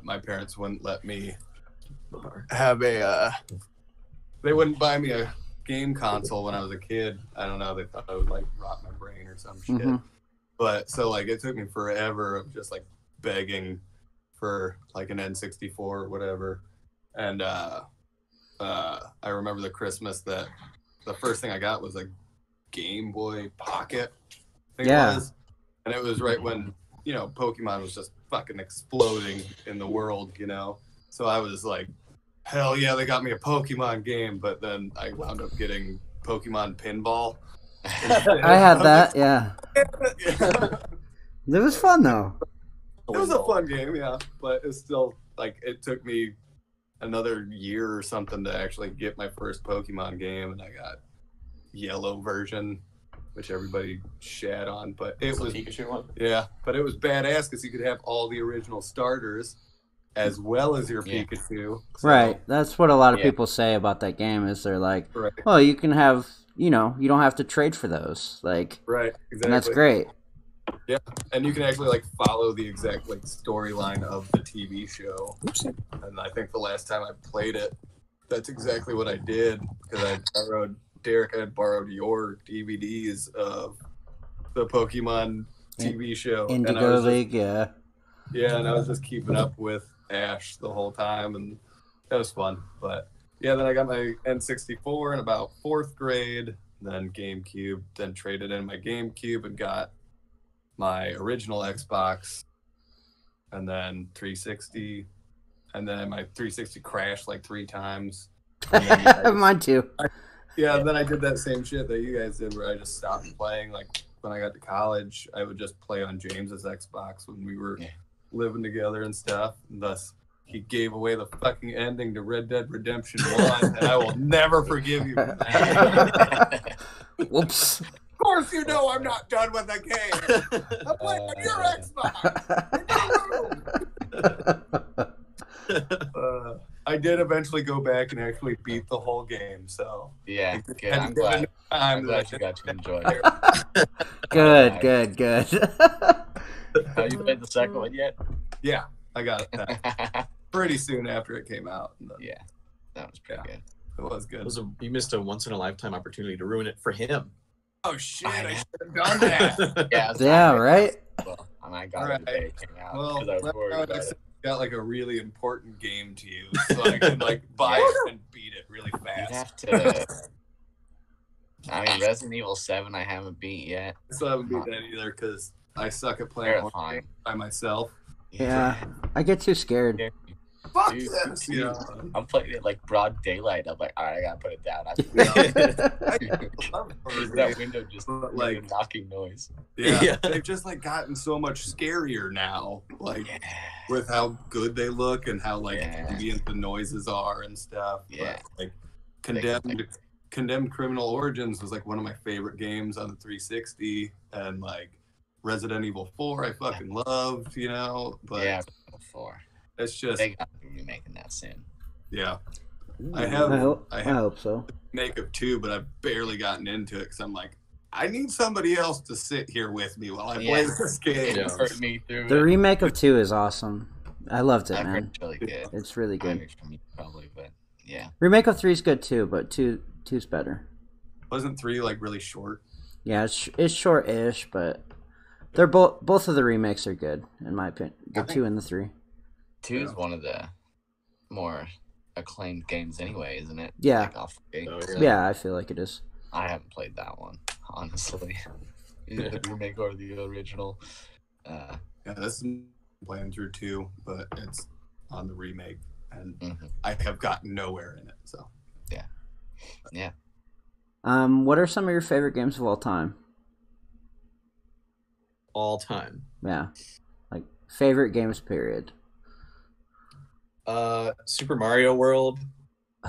my parents wouldn't let me have they wouldn't buy me a game console when I was a kid. I don't know, they thought I would like rot my brain or some shit. But so like it took me forever of just like begging for like an N64 or whatever. And I remember the Christmas that the first thing I got was like Game Boy Pocket, I think it was. And it was right when, Pokemon was just fucking exploding in the world, So I was like, hell yeah, they got me a Pokemon game. But then I wound up getting Pokemon Pinball. I had that, yeah. It was fun, though. It was a fun game, yeah. But it's still, like, it took me another year or something to actually get my first Pokemon game. And I got yellow version, which everybody shat on. But it was Pikachu one. Yeah, but it was badass because you could have all the original starters as well as your Pikachu. So, right. That's what a lot of people say about that game is they're like, well, you can have, you don't have to trade for those. Like, right, exactly. And that's great. Yeah, and you can actually like follow the exact like storyline of the TV show. And I think the last time I played it, that's exactly what I did because I had borrowed your DVDs of the Pokemon TV show. Indigo League, yeah, and I was just keeping up with Ash the whole time, and that was fun. But yeah, then I got my N64 in about 4th grade, then GameCube, then traded in my GameCube and got my original Xbox, and then 360, and then my 360 crashed like 3 times. Mine too. Yeah, and then I did that same shit that you guys did where I just stopped playing. Like when I got to college, I would just play on James's Xbox when we were living together and stuff. And thus, he gave away the fucking ending to Red Dead Redemption 1, and I will never forgive you for that. Whoops. Of course you know I'm not done with the game. I'm playing on your Xbox. I did eventually go back and actually beat the whole game, so yeah, good. I'm glad you got to enjoy it. Good. Have you played the second one yet? Yeah, I got it pretty soon after it came out. Yeah, that was pretty good. It was good. You missed a once-in-a-lifetime opportunity to ruin it for him. Oh shit! I should have done that. Yeah, right. Well, and I got it the day it came out because I was worried about it. Got like a really important game to you, so I can like buy it and beat it really fast. You have to. I mean, Resident Evil 7 I haven't beat yet. I still haven't beat that either because I suck at playing by myself. Yeah, I get too scared. Fuck Dude, this! Yeah. I'm playing it like broad daylight. I'm like, all right, I gotta put it down. That window just like a knocking noise. Yeah, they've just like gotten so much scarier now, like with how good they look and how like ambient the noises are and stuff. Yeah, but, like Condemned Criminal Origins was like one of my favorite games on the 360, and like Resident Evil 4 I fucking loved, but yeah, 4. It's just they got to be making that soon. Yeah, I hope so. Make of 2, but I've barely gotten into it because I'm like, I need somebody else to sit here with me while I play this game. The remake of 2 is awesome. I loved it, man. It's really good. It's really good. Probably, but yeah. Remake of 3 is good too, but 2's better. Wasn't 3 like really short? Yeah, it's short-ish, but they're both of the remakes are good in my opinion. The 2 and the 3. 2 is one of the more acclaimed games anyway, isn't it? Yeah. Like off the gate, so yeah, I feel like it is. I haven't played that one, honestly. Either the remake or the original. Yeah, this is playing through 2, but it's on the remake, and I have gotten nowhere in it, so. Yeah. What are some of your favorite games of all time? All time. Yeah. Like, favorite games, period. Super Mario World.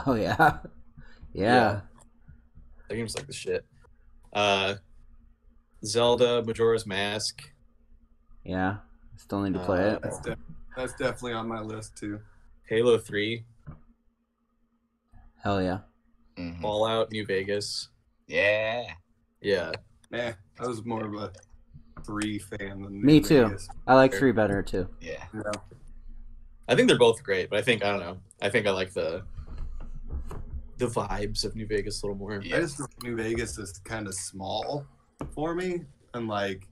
Oh yeah. Yeah. That game's like the shit. Zelda, Majora's Mask. Yeah. Still need to play it. That's definitely on my list too. Halo 3. Hell yeah. Mhm. Fallout, New Vegas. Yeah. Yeah. I was more of a 3 fan than Me New too. Vegas. I like 3 better too. Yeah. Yeah. I think they're both great, but I don't know. I think I like the vibes of New Vegas a little more. Yeah. I just think New Vegas is kind of small for me, and like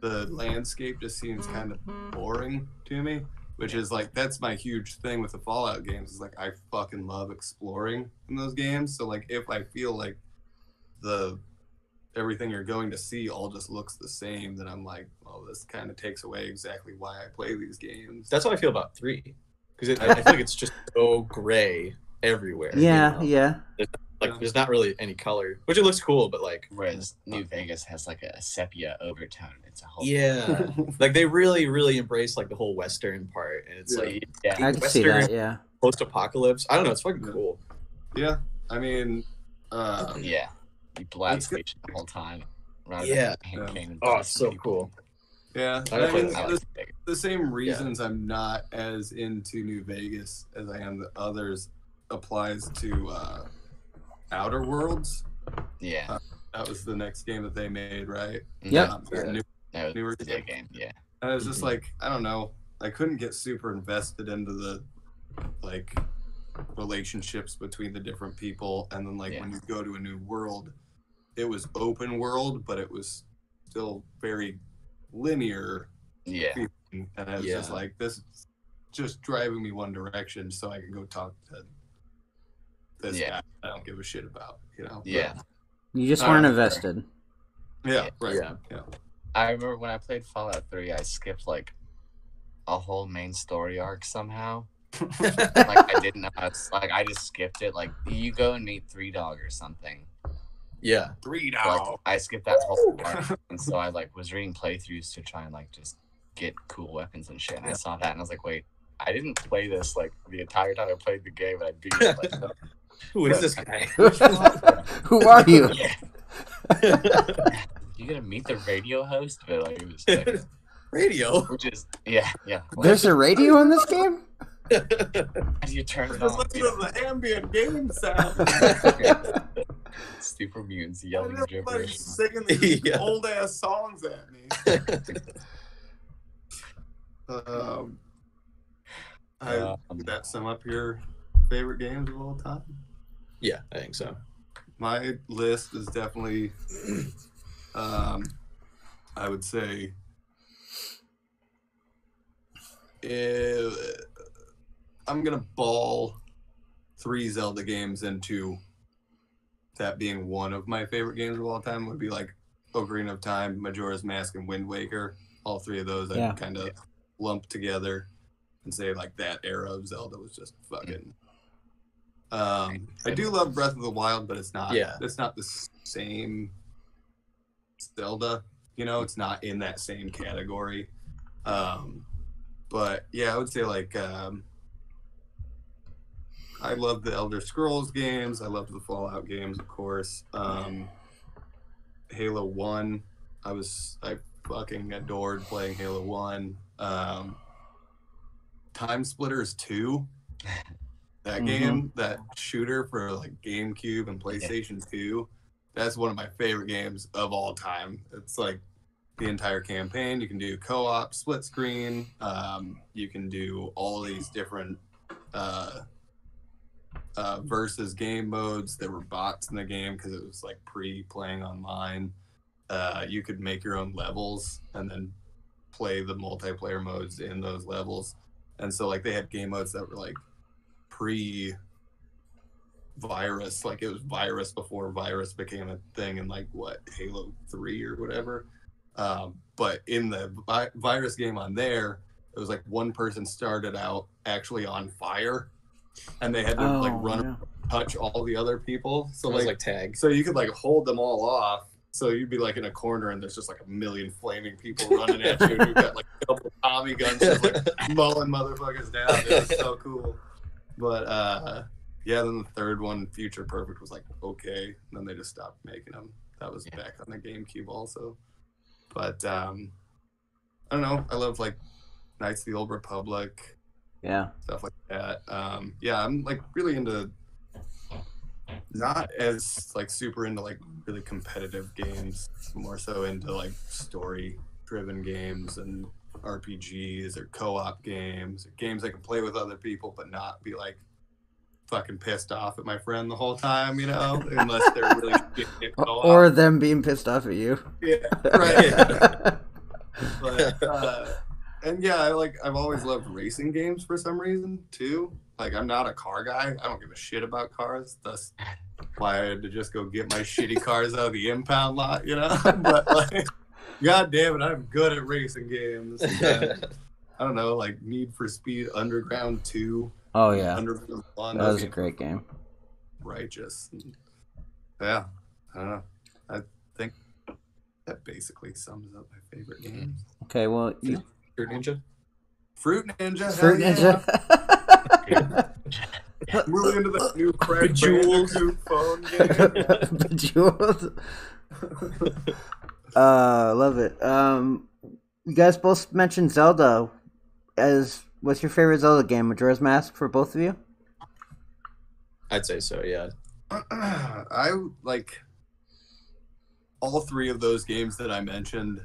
the landscape just seems kind of boring to me. Which is like, that's my huge thing with the Fallout games, is like I fucking love exploring in those games. So like if I feel like everything you're going to see all just looks the same, then I'm like, well, this kind of takes away exactly why I play these games. That's how I feel about 3, because I feel like it's just so gray everywhere. Yeah, you know? yeah. There's not really any color, which it looks cool, but like, Whereas New Vegas has like a sepia overtone. It's a whole yeah, like they really, really embrace like the whole Western part, and it's like yeah. I can see that, yeah. post-apocalypse. I don't know, it's fucking cool. Yeah, I mean, Yeah. You blast station the whole time. Yeah. Oh, it's so cool. Yeah, I I mean, like the same reasons I'm not as into New Vegas as I am the others applies to Outer Worlds. Yeah. That was the next game that they made, right? Yep. That was newer the game. game. Yeah. And I was just like, I don't know. I couldn't get super invested into the like relationships between the different people, and then like when you go to a new world, it was open world, but it was still very linear. Yeah. And I was just like, this is just driving me one direction so I can go talk to this guy I don't give a shit about, you know? Yeah. You just weren't invested. Yeah, right. Yeah. I remember when I played Fallout 3, I skipped like a whole main story arc somehow. Like I didn't know how to, like I just skipped it. Like you go and meet 3 Dog or something. Yeah. 3 Like, Dog. I skipped that whole part, and so I like was reading playthroughs to try and like just get cool weapons and shit. And I saw that, and I was like, wait, I didn't play this like the entire time I played the game, and I beat it. Like, no. Who is this guy? Who are you? You gonna meet the radio host? But like it was like, Radio. which is yeah. There's a radio in this game? As you turn it Just on, listen to the ambient game sound. super mutants yelling Everybody's gibberish. singing these old ass songs at me. Did that sum up your favorite games of all time? Yeah, I think so. My list is definitely, I would say, I'm going to ball 3 Zelda games into that being one of my favorite games of all time. Would be like Ocarina of Time, Majora's Mask, and Wind Waker. All 3 of those I'd kind of lump together and say like that era of Zelda was just fucking... I do love Breath of the Wild, but it's not the same Zelda. You know, it's not in that same category. But yeah, I would say like I love the Elder Scrolls games. I love the Fallout games, of course. Halo 1. I fucking adored playing Halo 1. Time Splitters 2. That game, that shooter for like GameCube and PlayStation 2, that's one of my favorite games of all time. It's like the entire campaign. You can do co-op, split screen. You can do all of these different versus game modes. There were bots in the game because it was like pre-playing online. You could make your own levels and then play the multiplayer modes in those levels. And so like they had game modes that were like pre-virus, like it was virus before virus became a thing in like what, Halo 3 or whatever. But in the virus game on there, it was like one person started out actually on fire, and they had to run touch all the other people. So it was like tag. So you could like hold them all off. So you'd be like in a corner, and there's just like a million flaming people running at you. Who've got like double Tommy guns, just like mulling motherfuckers down. It was so cool. But then the third one, Future Perfect, was like okay. And then they just stopped making them. That was back on the GameCube also. But I don't know. I love like Knights of the Old Republic. Yeah. Stuff like that. I'm like really into Not as like super into like really competitive games, more so into like story driven games and RPGs or co-op games, or games I can play with other people but not be like fucking pissed off at my friend the whole time, you know, unless they're really shitty at co-op. Or them being pissed off at you. Yeah, right. But and yeah, I've always loved racing games for some reason too. Like, I'm not a car guy. I don't give a shit about cars. That's why I had to just go get my shitty cars out of the impound lot, you know. But like, god damn it, I'm good at racing games. I don't know, like Need for Speed Underground 2. Oh yeah, Underground 1. that was a great game. Righteous. Yeah, I don't know. I think that basically sums up my favorite games. Okay, well, Fruit Ninja. Fruit Ninja. Fruit hell Ninja. Yeah. I'm really into that new Craig Bejeweled. Bandicoot phone game. Bejeweled. Love it. You guys both mentioned Zelda. What's your favorite Zelda game? Majora's Mask for both of you? I'd say so, yeah. I like all three of those games that I mentioned.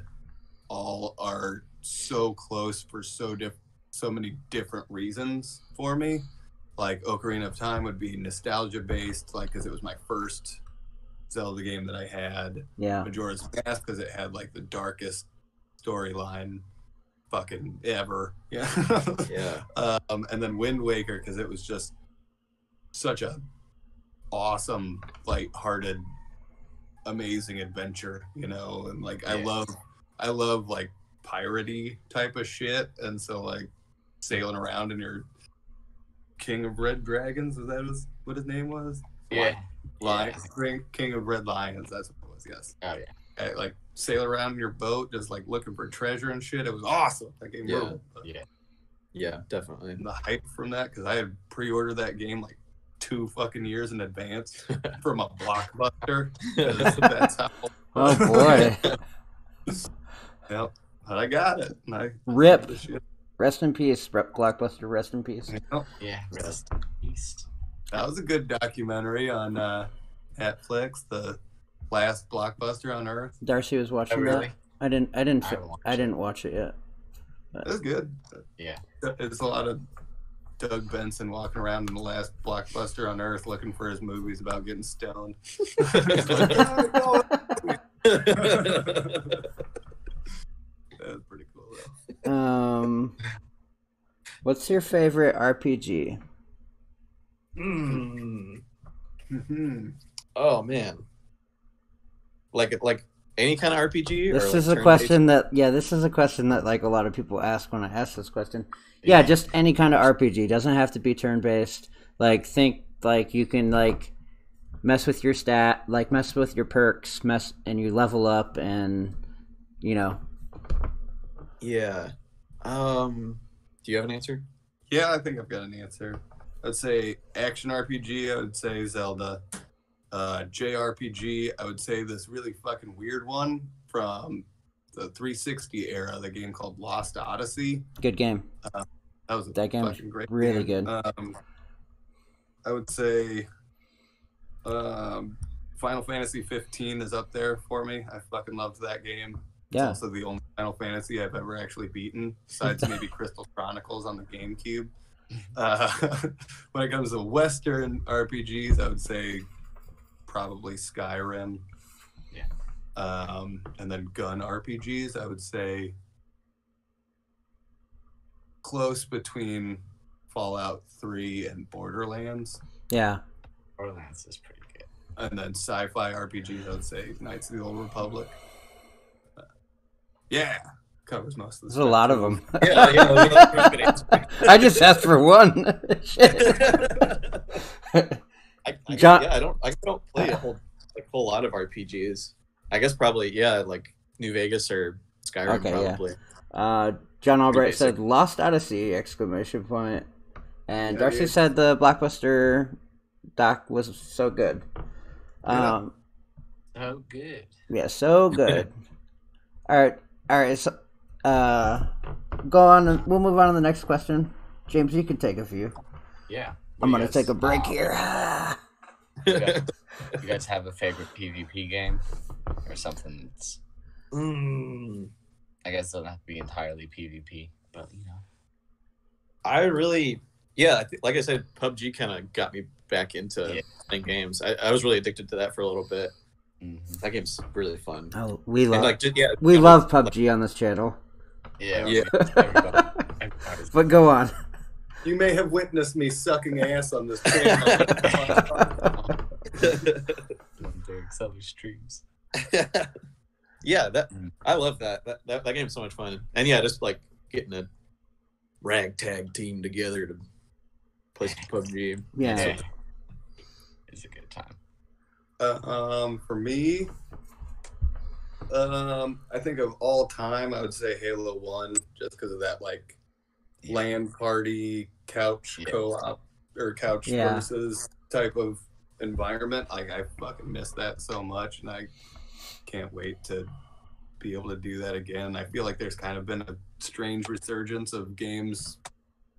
All are so close for so many different reasons for me. Like Ocarina of Time would be nostalgia based, like because it was my first Zelda game that I had. Yeah. Majora's Mask because it had like the darkest storyline fucking ever. Yeah. Yeah. And then Wind Waker because it was just such a awesome, light-hearted, amazing adventure, you know, and like I love like piratey type of shit, and so like sailing around in your King of Red Dragons, is that what his name was? Yeah. King of Red Lions, that's what it was, yes. Oh yeah. I, like sail around in your boat just like looking for treasure and shit. It was awesome. That game ruled. Yeah. Yeah, definitely. And the hype from that, because I had pre-ordered that game like 2 fucking years in advance from a Blockbuster. That's how. Oh boy. Yep. But I got it. And I Rip. the shit. Rest in peace, Blockbuster. Rest in peace. Yep. Yeah. Rest in peace. That was a good documentary on Netflix, the last Blockbuster on Earth. Darcy was watching Oh, really? that. I didn't haven't watched watch it yet. It was good. Yeah. It's a lot of Doug Benson walking around in the last Blockbuster on Earth looking for his movies about getting stoned. He's like, "Oh, no." That was pretty cool though. What's your favorite RPG? Mm-hmm. Oh man. Like any kind of RPG? This or is like a question this is a question that like a lot of people ask when I ask this question. Yeah, just any kind of RPG. Doesn't have to be turn-based. Like, think, like, you can, like, mess with your mess with your perks, and you level up, and, you know. Yeah. Do you have an answer? Yeah, I think I've got an answer. I'd say action RPG, I would say Zelda. JRPG, I would say this really fucking weird one from the 360 era, the game called Lost Odyssey. Good game. That was a That game was fucking great really game. good. I would say Final Fantasy 15 is up there for me. I fucking loved that game. Yeah. It's also the only Final Fantasy I've ever actually beaten, besides maybe Crystal Chronicles on the GameCube. When it comes to Western RPGs, I would say probably Skyrim. Yeah. And then gun RPGs, I would say close between Fallout 3 and Borderlands. Yeah. Borderlands is pretty good. And then sci-fi RPGs, I would say Knights of the Old Republic. Yeah, covers most of the There's a lot of them. Yeah, good answer. I just asked for one. Shit. John- I don't play a whole lot of RPGs. I guess probably like New Vegas or Skyrim Okay, probably. Yeah. John Albright basic. said Lost Odyssey! Exclamation point. And Yeah, Darcy dude. said the Blockbuster doc was so good. Yeah. Oh, good. Yeah, so good. All right. So, go on. We'll move on to the next question. James, you can take a few. Yeah. I'm gonna Yes. take a break here. Yeah. You guys have a favorite PvP game or something that's? I guess it doesn't have to be entirely PvP, but you know. I really, like I said, PUBG kind of got me back into playing games. I was really addicted to that for a little bit. Mm-hmm. That game's really fun. Oh, we love we love PUBG on this channel. Yeah. Everybody's but go on. You may have witnessed me sucking ass on this channel. Other streams. Yeah, I love that. That game's so much fun. And yeah, just like getting a ragtag team together to play some PUBG. Yeah. It's a good time. For me, I think of all time, I would say Halo 1, just because of that, like, LAN party, couch co-op, or couch versus type of environment. Like, I fucking miss that so much, and I can't wait to be able to do that again. I feel like there's kind of been a strange resurgence of games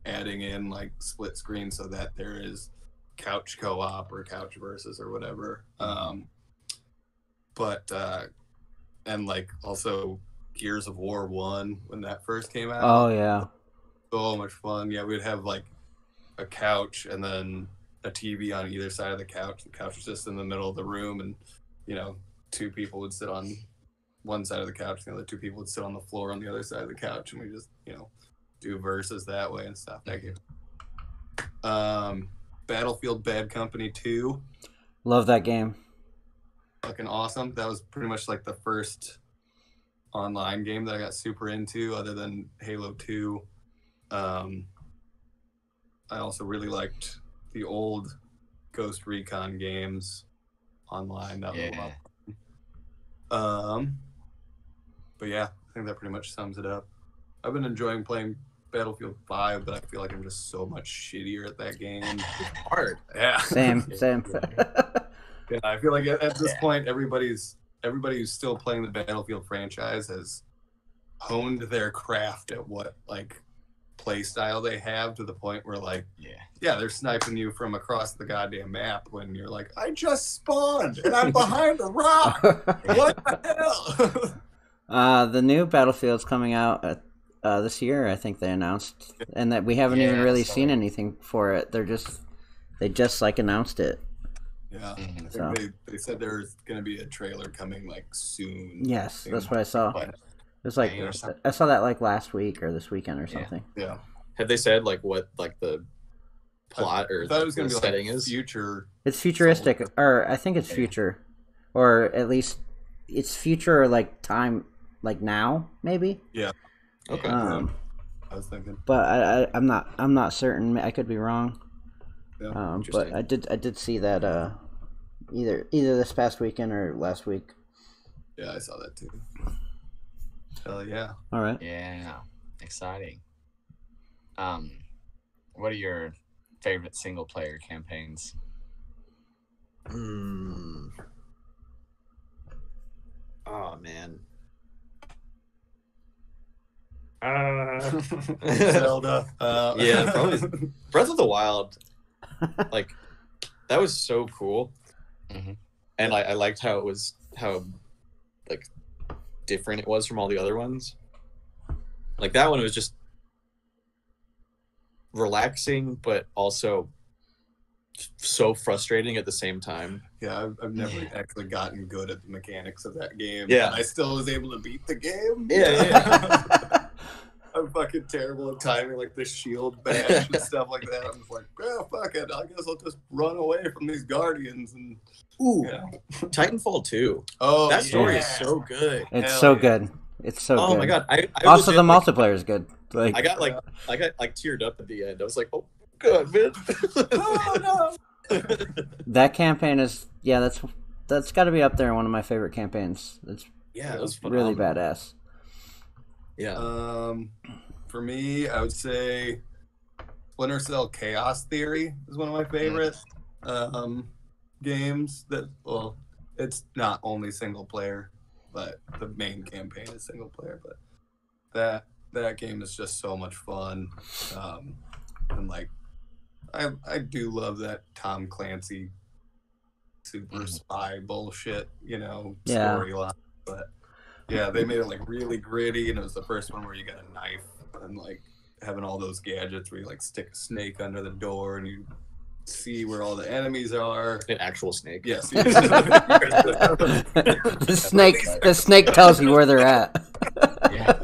adding in, like, split screen so that there is couch co-op or couch versus or whatever. And like also Gears of War 1 when that first came out. Oh yeah. So much fun. Yeah, we'd have like a couch and then a TV on either side of the couch. The couch was just in the middle of the room, and you know, two people would sit on one side of the couch, and the other two people would sit on the floor on the other side of the couch, and we just, you know, do verses that way and stuff. That game. Battlefield Bad Company 2. Love that game. Fucking awesome. That was pretty much like the first online game that I got super into, other than Halo 2. I also really liked the old Ghost Recon games online. That was a lot of fun. But yeah, I think that pretty much sums it up. I've been enjoying playing Battlefield 5, but I feel like I'm just so much shittier at that game. It's hard. Yeah. Same. Yeah, I feel like at this point, everybody who's still playing the Battlefield franchise has honed their craft at what like play style they have, to the point where like they're sniping you from across the goddamn map when you're like, I just spawned and I'm behind a rock. What the hell? The new Battlefield's coming out this year, I think they announced, and that we haven't even really seen anything for it. They just like announced it. Yeah, so. They said there's gonna be a trailer coming like soon. Yes, that's what I saw. It was like I saw that like last week or this weekend or something. Yeah. Have they said like what like the plot or I thought it was gonna be setting like is? Future. It's futuristic, or I think it's future, or at least it's future like time, like now maybe. Yeah. Okay. I was thinking, but I'm not certain. I could be wrong. Yeah, but I did see that either this past weekend or last week. Yeah, I saw that too. Hell yeah! All right. Yeah, exciting. What are your favorite single player campaigns? Oh man. Zelda. Yeah, probably Breath of the Wild. Like that was so cool. And I liked how like different it was from all the other ones. Like that one was just relaxing, but also so frustrating at the same time. Yeah, I've never actually gotten good at the mechanics of that game. Yeah, I still was able to beat the game. Yeah. I'm fucking terrible at timing, like the shield bash and stuff like that. I'm just like, oh, fuck it. I guess I'll just run away from these guardians. And Titanfall 2. Oh, that story is so good. It's so good. It's so good. Oh my god! I also, legit, the multiplayer is good. Like I got teared up at the end. I was like, oh, good man. Oh no! That campaign is that's got to be up there in one of my favorite campaigns. It's it was really badass. Yeah. For me, I would say Splinter Cell Chaos Theory is one of my favorite games. It's not only single player, but the main campaign is single player. But that game is just so much fun, and like I do love that Tom Clancy super spy bullshit, Yeah. storyline. But yeah, they made it like really gritty, and it was the first one where you got a knife and like having all those gadgets where you like stick a snake under the door and you see where all the enemies are. An actual snake. Yes. The snake tells you where they're at. Yeah.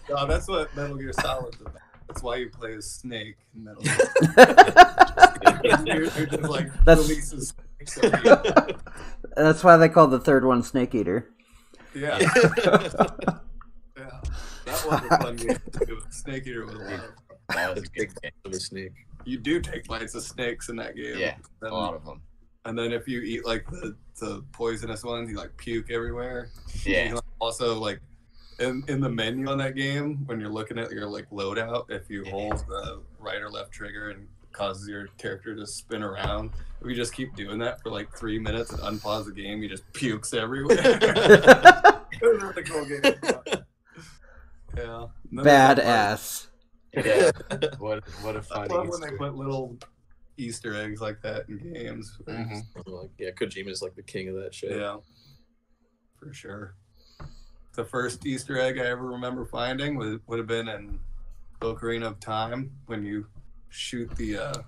No, that's what Metal Gear Solid's about. That's why you play as Snake in Metal Gear. You're just like releases snakes over you. That's why they call the third one Snake Eater. Yeah. Yeah. That was a fun game to do. Snake Eater was a lot of fun. That was a good game. Of a snake. You do take bites of snakes in that game. Yeah, a lot of them. And then if you eat like the poisonous ones, you like puke everywhere. Yeah. You can also like in the menu on that game, when you're looking at your like loadout, if you hold the right or left trigger and causes your character to spin around, if you just keep doing that for like 3 minutes and unpause the game, he just pukes everywhere. It was a really cool game. Yeah. Badass. Yeah. What a I funny love when they put little Easter eggs like that in games. Mhm. Like, yeah, Kojima's like the king of that shit. Yeah, for sure. The first Easter egg I ever remember finding would have been in Ocarina of Time when you shoot the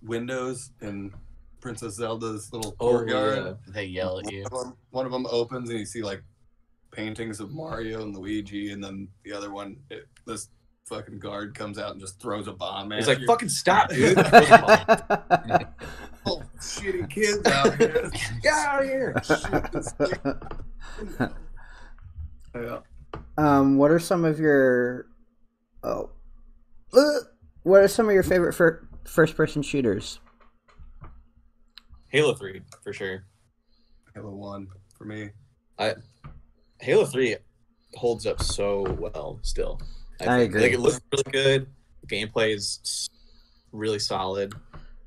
windows in Princess Zelda's little courtyard. yeah. They yell at you. One of them opens and you see like paintings of Mario and Luigi, and then the other one, this fucking guard comes out and just throws a bomb at He's like, you. fucking stop, dude. Oh, shitty kids out here. Get out of here. Shoot this thing. Yeah. What are some of your what are some of your favorite first person shooters? Halo 3, for sure. Halo 1 for me. Halo 3 holds up so well still. I agree. Like, it looks really good. The gameplay is really solid.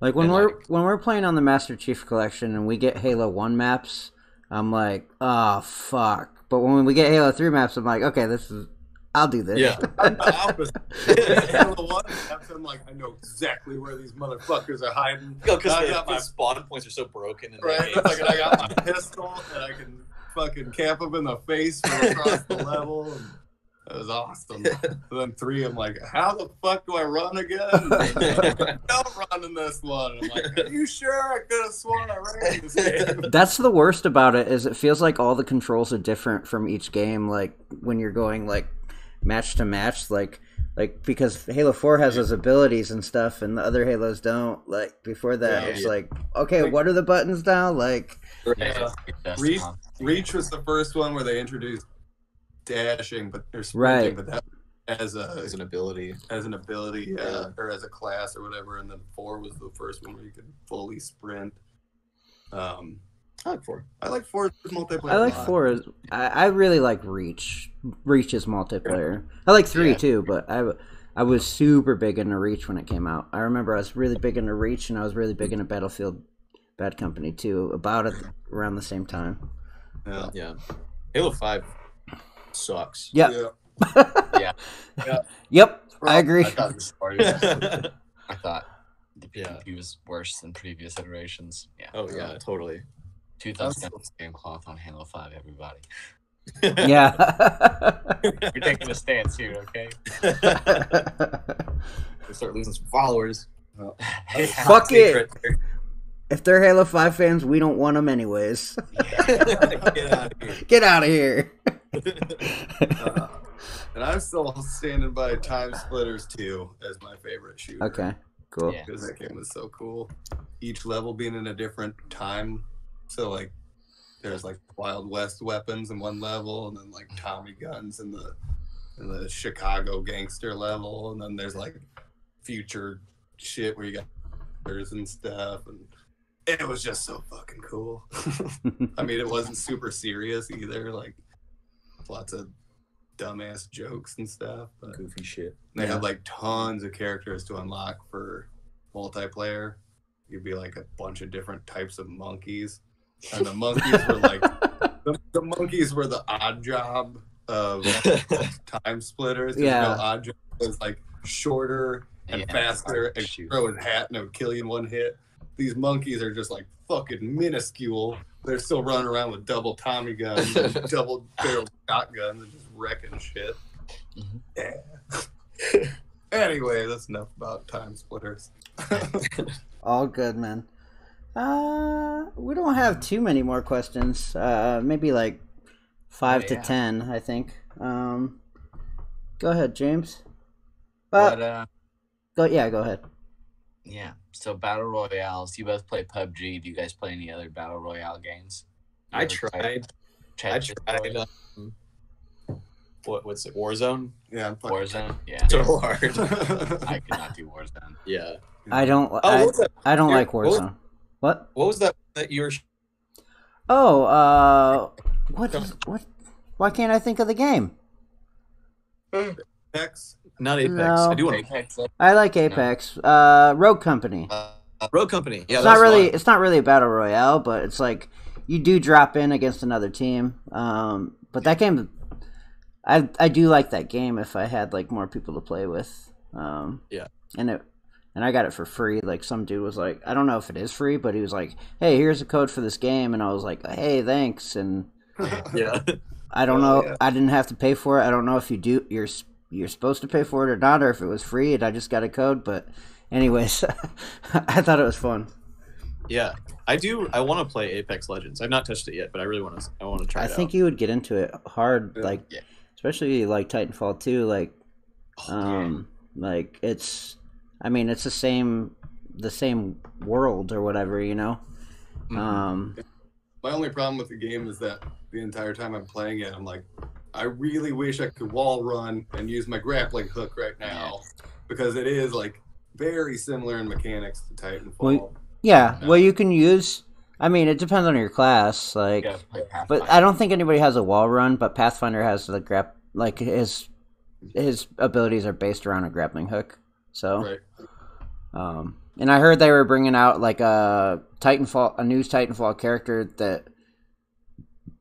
Like when And, we're playing on the Master Chief Collection and we get Halo 1 maps, I'm like, oh fuck. But when we get Halo 3 maps, I'm like, okay, I'll do this. Yeah. I'm the opposite. Halo 1 maps, I'm like, I know exactly where these motherfuckers are hiding. Because I the got my spawn points are so broken. In right. the It's like I got my pistol and I can fucking cap them in the face from across the level. And it was awesome. Then 3, I'm like, how the fuck do I run again? Don't run in this one. I'm like, are you sure? I could have sworn I ran in this game. That's the worst about it, is it feels like all the controls are different from each game, like when you're going like match to match, like because Halo 4 has those abilities and stuff and the other Halos don't. Like before that it's like, okay, what are the buttons now? Like Reach was the first one where they introduced dashing, but they're sprinting, but that as an ability. Yeah, or as a class or whatever. And then 4 was the first one where you could fully sprint. I like 4. I like 4's multiplayer. I like 4. I really like Reach. Reach's multiplayer. I like 3 too, but I was super big into Reach when it came out. I remember I was really big into Reach, and I was really big into Battlefield Bad Company too, about it around the same time. Yeah. Halo 5 sucks. Yep. Yeah. Yep. I agree. I thought the story was, I thought the PvP was worse than previous iterations. Yeah. Oh yeah, totally. 2000 game cloth on Halo 5, everybody. Yeah. You're taking a stance here, okay? We start losing some followers. Fuck it. If they're Halo 5 fans, we don't want them anyways. Get out of here. And I'm still standing by Time Splitters 2 as my favorite shooter. Okay, cool. Yeah. Because that game was so cool. Each level being in a different time. So like there's like Wild West weapons in one level, and then like Tommy guns in the Chicago gangster level, and then there's like future shit where you got and stuff, and it was just so fucking cool. I mean, it wasn't super serious either, like lots of dumbass jokes and stuff, but Goofy shit. they had like tons of characters to unlock for multiplayer. You'd be like a bunch of different types of monkeys, and the monkeys were like the monkeys were the odd job of Time Splitters. No Odd Job was like shorter and Yeah, faster and shoot. throw his hat and it would kill you in one hit. These monkeys are just like fucking minuscule. They're still running around with double Tommy guns and double barrel shotguns and just wrecking shit. Mhm. Yeah. Anyway, that's enough about time splitters. All good, man. We don't have too many more questions. Maybe like 5 to 10, I think. Go ahead, James. But Go ahead. yeah. So battle royales. You both play PUBG. Do you guys play any other battle royale games? You I ever tried. What's it? Warzone. Yeah, I'm fucking Warzone. Yeah. So hard. I could not do Warzone. Yeah. I don't. what was that? I don't like What was- Warzone. What? What was that you were? Oh, what? Why can't I think of the game? Apex. Not Apex. No. I do want Apex. I like Apex. Rogue Company. Road Company. Yeah, It's not really. It's not really a battle royale, but it's like you do drop in against another team. But that game, I do like that game if I had like more people to play with. Yeah. And I got it for free. Like some dude was like, I don't know if it is free, but he was like, "Hey, here's a code for this game," and I was like, "Hey, thanks." And Yeah. I don't know. Yeah. I didn't have to pay for it. I don't know if you do. You're supposed to pay for it or not, or if it was free and I just got a code. But anyways, I thought it was fun. Yeah. I do. I want to play Apex Legends. I've not touched it yet, but I really want to. I want to try I it think out. you would get into it hard, Yeah. like Yeah. especially like Titanfall 2. Like it's. I mean, it's the same world or whatever, you know. My only problem with the game is that the entire time I'm playing it, I'm like, I really wish I could wall run and use my grappling hook right now, because it is like very similar in mechanics to Titanfall. Yeah, well, you can use. I mean, it depends on your class, like. Yeah, play But Pathfinder. I don't think anybody has a wall run. But Pathfinder has the like his abilities are based around a grappling hook. So, Right. And I heard they were bringing out like a new Titanfall character that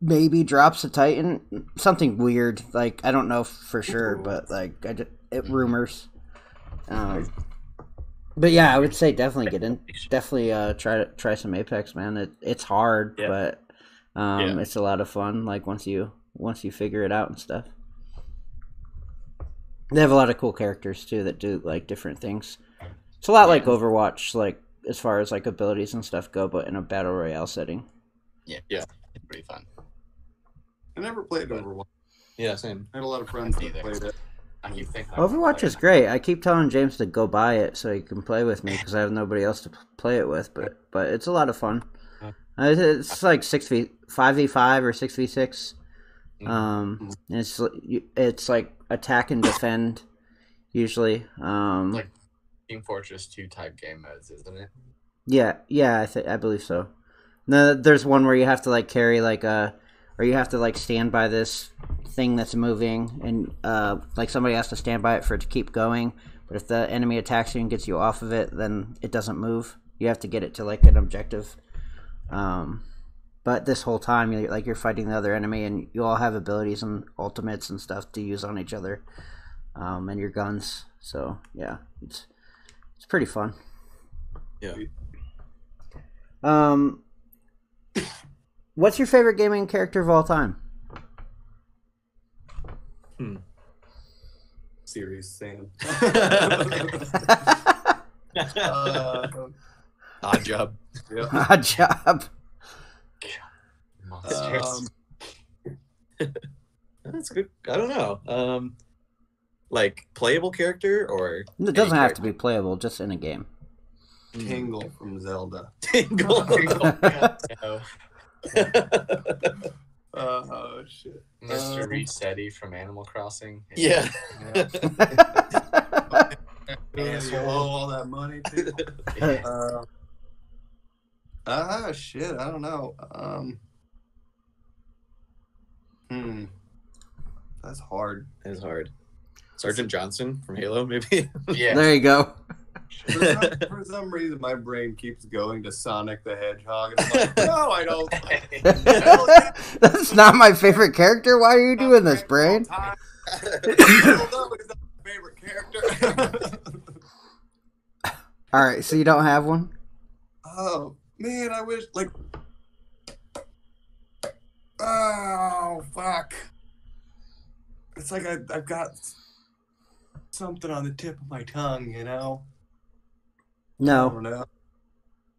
maybe drops a Titan, something weird. Like I don't know for sure, but like it rumors. But yeah, I would say definitely get in. Definitely try some Apex, man. It's hard, Yeah. but Yeah. it's a lot of fun. Like once you figure it out and stuff. They have a lot of cool characters too that do like different things. It's a lot like Overwatch, like as far as like abilities and stuff go, but in a battle royale setting. Yeah. Yeah. It's pretty fun. I never played Overwatch. Yeah, same. I had a lot of friends that Neither. played it. I keep thinking I wanna Overwatch play is it. great. I keep telling James to go buy it so he can play with me because I have nobody else to play it with. But it's a lot of fun. It's like 5v5 or 6v6. And it's like attack and defend usually. Like Team Fortress 2 type game modes, isn't it? Yeah, I believe so. No, there's one where you have to like carry like or you have to like stand by this thing that's moving, and like somebody has to stand by it for it to keep going. But if the enemy attacks you and gets you off of it, then it doesn't move. You have to get it to like an objective. But this whole time, you're fighting the other enemy, and you all have abilities and ultimates and stuff to use on each other, and your guns. So yeah, it's pretty fun. Yeah. What's your favorite gaming character of all time? Serious Sam. Odd job. Yeah. Odd job. Monsters. That's good. I don't know. Like playable character or It doesn't have to be playable, just in a game. Tingle from Zelda. Tingle. So, Oh shit. Mr. Resetti from Animal Crossing. Yeah. And you owe all that money too. Shit. I don't know. That's hard. It's hard. Sergeant Johnson from Halo, maybe. Yeah. There you go. For some reason, my brain keeps going to Sonic the Hedgehog. And I'm like, no, I don't. That's not my favorite character. Why are you doing this, brain? I don't know, he's not my favorite character. All right, so you don't have one? Oh man, I wish like. Oh fuck! It's like I've got something on the tip of my tongue, you know. I No. don't know.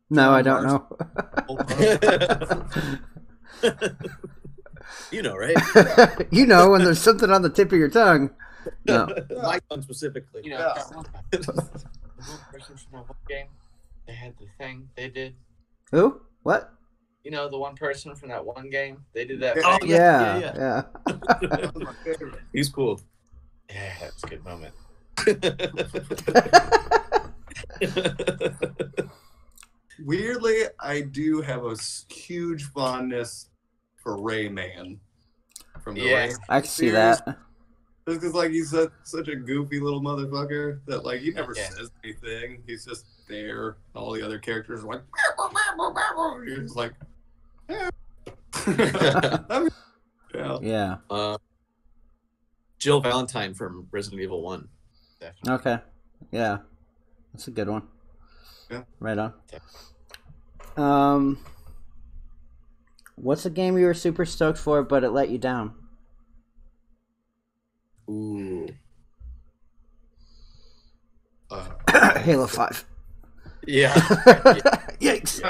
No, I John don't know. You know, right? You know when there's something on the tip of your tongue. No. My tongue specifically. You know, Yeah. the one person from that one game, they had the thing they did. Who? What? You know, the one person from that one game, they did that. Oh, thing. Yeah. That was my favorite. He's cool. Yeah, that was a good moment. Weirdly, I do have a huge fondness for Rayman from the Yeah. Ray. I can see that. Just because, like, he's such a goofy little motherfucker that, like, he never Yeah. says anything. He's just there. All the other characters are like, you're just like, yeah. Yeah. Yeah. Jill Valentine from Resident Evil 1. Definitely. Okay. Yeah. That's a good one. Yeah. Right on. What's a game you were super stoked for, but it let you down? Ooh. Halo 5. Yeah. Yikes.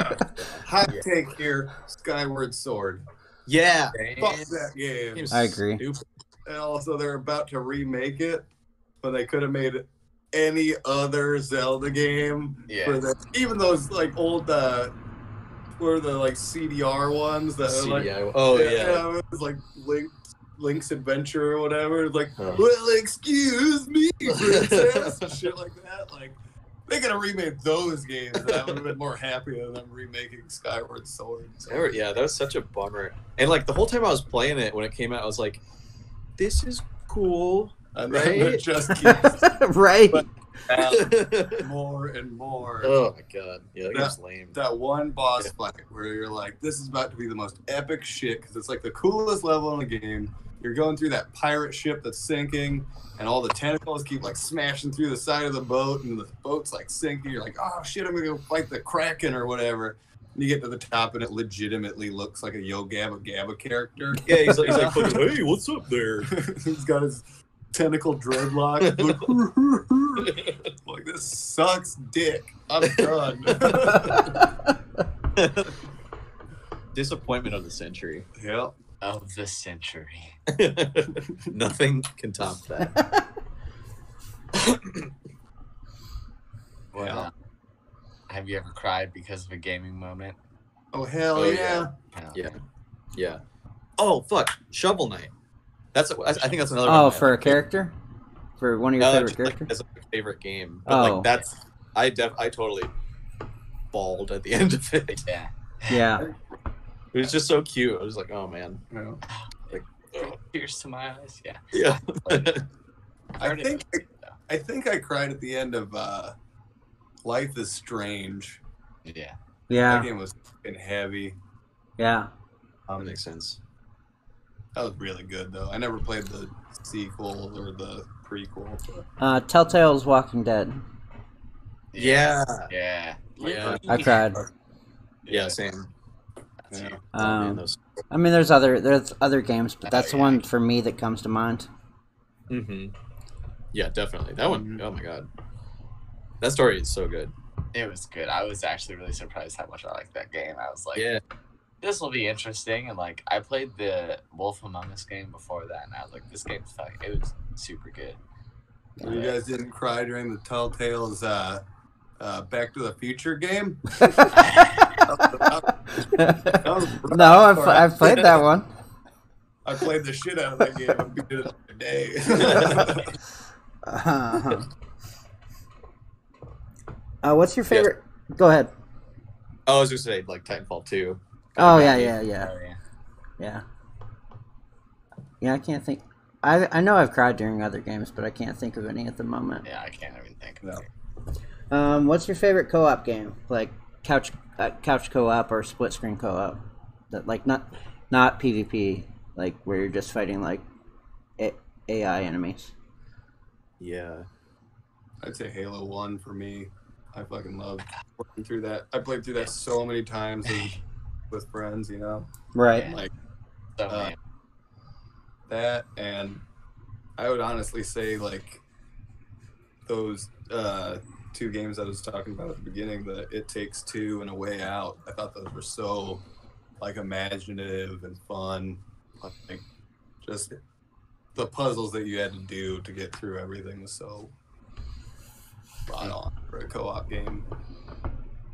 Hot take here, Skyward Sword. Yeah. Fuck that game. Game's I agree. stupid. And also, they're about to remake it, but they could have made any other Zelda game Yeah. for the even those like old were the like CDR ones that are, like CDI. Oh, yeah. it was like Link's Adventure or whatever. It's like, Huh. well, excuse me, princess, and shit like that. Like, they could have remade those games, and I would have been more happy than them remaking Skyward Sword. So. Yeah, that was such a bummer. And like the whole time I was playing it when it came out, I was like, "This is cool." And Right? then it just keeps Right. But- Oh more and more. my god, yeah, that game's lame. That one boss fight where you're like, this is about to be the most epic shit because it's like the coolest level in the game. You're going through that pirate ship that's sinking, and all the tentacles keep like smashing through the side of the boat, and the boat's like sinking. You're like, oh shit, I'm gonna go fight the Kraken or whatever. And you get to the top, and it legitimately looks like a Yo Gabba Gabba character. Yeah, he's like, "Hey, what's up there?" He's got his tentacle dreadlock. Like, this sucks dick. I'm done. Disappointment of the century. Yep. Of the century. Nothing can top that. Well, Yeah. have you ever cried because of a gaming moment? Oh, hell Oh, yeah. Yeah, yeah. Oh fuck, Shovel Knight. I think that's another one. Oh, of my- for a character? For one of your No, favorite just, like, characters? as a favorite game. But Oh. like that's I totally bawled at the end of it. Yeah. Yeah. It was just so cute. I was like, oh man. Yeah. Tears to my eyes. Yeah. Yeah. I think I cried at the end of Life is Strange. Yeah. Yeah. That game was fucking heavy. Yeah. That makes sense. That was really good though. I never played the sequel or the prequel. But Telltale's Walking Dead. Yeah. Yeah. Yeah. I cried. Yeah, same. That's Yeah. you. Oh, man, Um, those. I mean, there's other games, but that's the yeah. one for me that comes to mind. Mm-hmm. Yeah, definitely. That one. Mhm. Oh my god. That story is so good. It was good. I was actually really surprised how much I liked that game. I was like, Yeah. this will be interesting. And like, I played the Wolf Among Us game before that, and I was like, this game's fucking. It was super good. you guys didn't cry during the Telltale's Back to the Future game? No, I've played that one. I played the shit out of that game and beat it up today. What's your favorite? Go ahead. Oh, I was just say like Titanfall 2. Oh Kinda yeah, happy. yeah, Oh, yeah. yeah. Yeah, I can't think. I know I've cried during other games, but I can't think of any at the moment. Yeah, I can't even think of No. it. What's your favorite co-op game? Like couch co-op or split screen co-op? That like not PvP, like where you're just fighting like AI enemies. Yeah. I'd say Halo 1 for me. I fucking love working through that. I played through that so many times with friends, you know? Right. Like, So, man. that, and I would honestly say, like, those two games I was talking about at the beginning, the It Takes Two and A Way Out, I thought those were so, like, imaginative and fun. Like, just the puzzles that you had to do to get through everything was so spot on for a co-op game.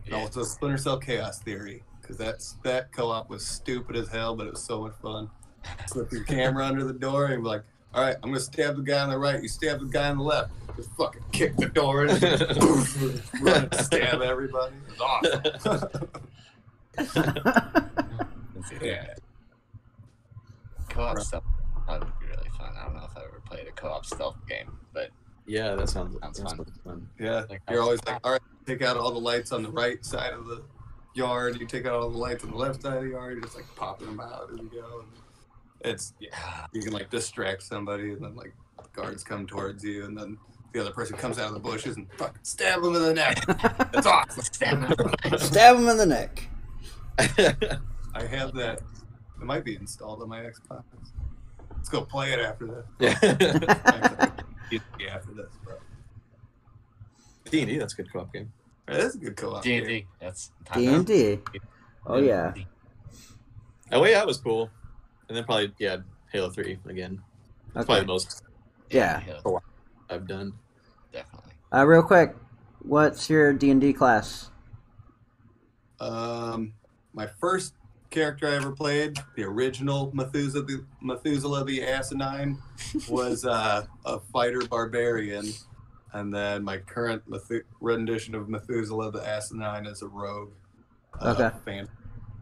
And also Splinter Cell Chaos Theory, because that co-op was stupid as hell, but it was so much fun. Slip your camera under the door and be like, all right, I'm going to stab the guy on the right. You stab the guy on the left. Just fucking kick the door in and run and stab everybody. It's awesome. Yeah. Co-op stuff would be really fun. I don't know if I ever played a co-op stealth game, but Yeah, that sounds fun. Yeah, Like, you're always like, all right, take out all the lights on the right side of the yard. You take out all the lights on the left side of the yard. You're just like popping them out as you go. It's you can like distract somebody, and then like guards come towards you, and then the other person comes out of the bushes and fucking stab them in the neck. That's awesome. Stab him in the neck. I have that. It might be installed on my Xbox. Let's go play it after this. Yeah, after this, bro. D&D, that's a good co-op game. It is a good co-op game. D&D. That's D&D. Oh yeah. A Way Out was cool. And then probably, Halo 3 again. That's probably the most Yeah. I've done. Definitely. Real quick, what's your D&D class? My first character I ever played, the original Methuselah the Asinine, was a fighter barbarian, and then my current rendition of Methuselah the Asinine is a rogue,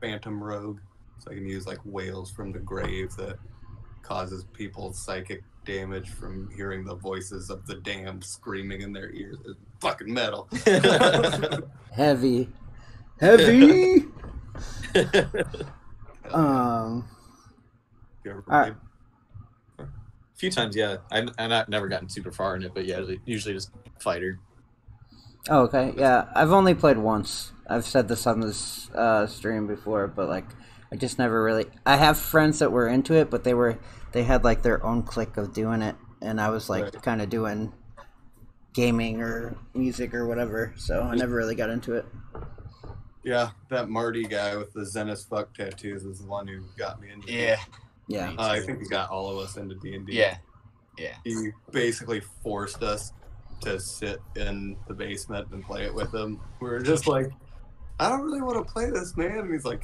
phantom rogue, so I can use like wails from the grave that causes people psychic damage from hearing the voices of the damned screaming in their ears. It's fucking metal. Heavy. You ever Alright. played? A few times, yeah. I've never gotten super far in it, but yeah, usually just fighter. Oh, okay. Yeah, I've only played once. I've said this on this stream before, but like, I just never really. I have friends that were into it, but they had like their own clique of doing it, and I was like kind of doing gaming or music or whatever, so I never really got into it. Yeah, that Marty guy with the Zen as fuck tattoos is the one who got me into it. Yeah. I think he got all of us into D&D. Yeah. He basically forced us to sit in the basement and play it with him. We were just like, I don't really want to play this, man. And he's like,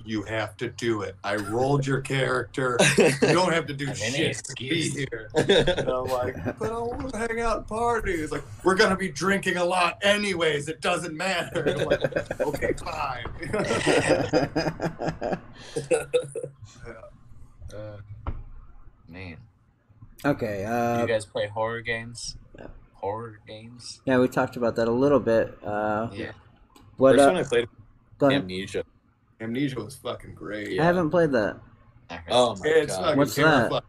you have to do it. I rolled your character. You don't have to do shit to be here. And I'm like, but I want to hang out and party. He's like, we're going to be drinking a lot anyways. It doesn't matter. And I'm like, okay, fine. Man. Okay. You guys play horror games? Yeah. Horror games? Yeah, we talked about that a little bit. Yeah. What? First one I played, Go ahead. Amnesia. Amnesia was fucking great. I haven't played that. Oh my It's god. fucking What's terrifying.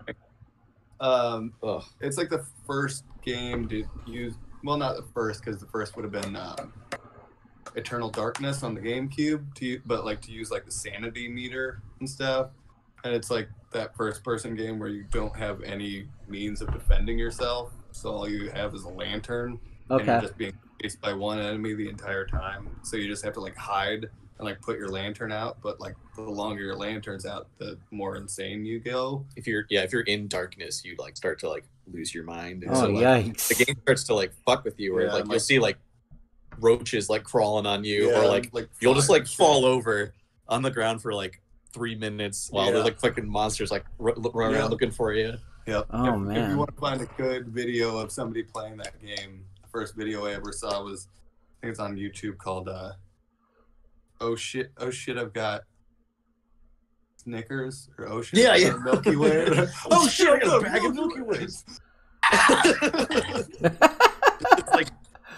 Ugh. It's like the first game to use, well, not the first, because the first would have been Eternal Darkness on the GameCube, but like to use like the sanity meter and stuff. And it's like that first person game where you don't have any means of defending yourself, so all you have is a lantern. And Okay. you're just being chased by one enemy the entire time. So you just have to like hide and like put your lantern out, but like the longer your lantern's out, the more insane you go. If you're in darkness, you like start to like lose your mind. And Oh, so, like, yikes. the game starts to like fuck with you, where Yeah, like like- you'll see like roaches like crawling on you, Yeah, or like you'll just fire like and shit. fall over on the ground for like 3 minutes while Yeah. the like fucking monsters like run Yeah. around looking for you. Yep. Oh, If man. you want to find a good video of somebody playing that game, the first video I ever saw was, I think it's on YouTube, called Oh shit, I've got Snickers, or oh shit, Yeah, I've yeah. got Milky Way. Oh shit, I got a bag of Milky Ways. It's like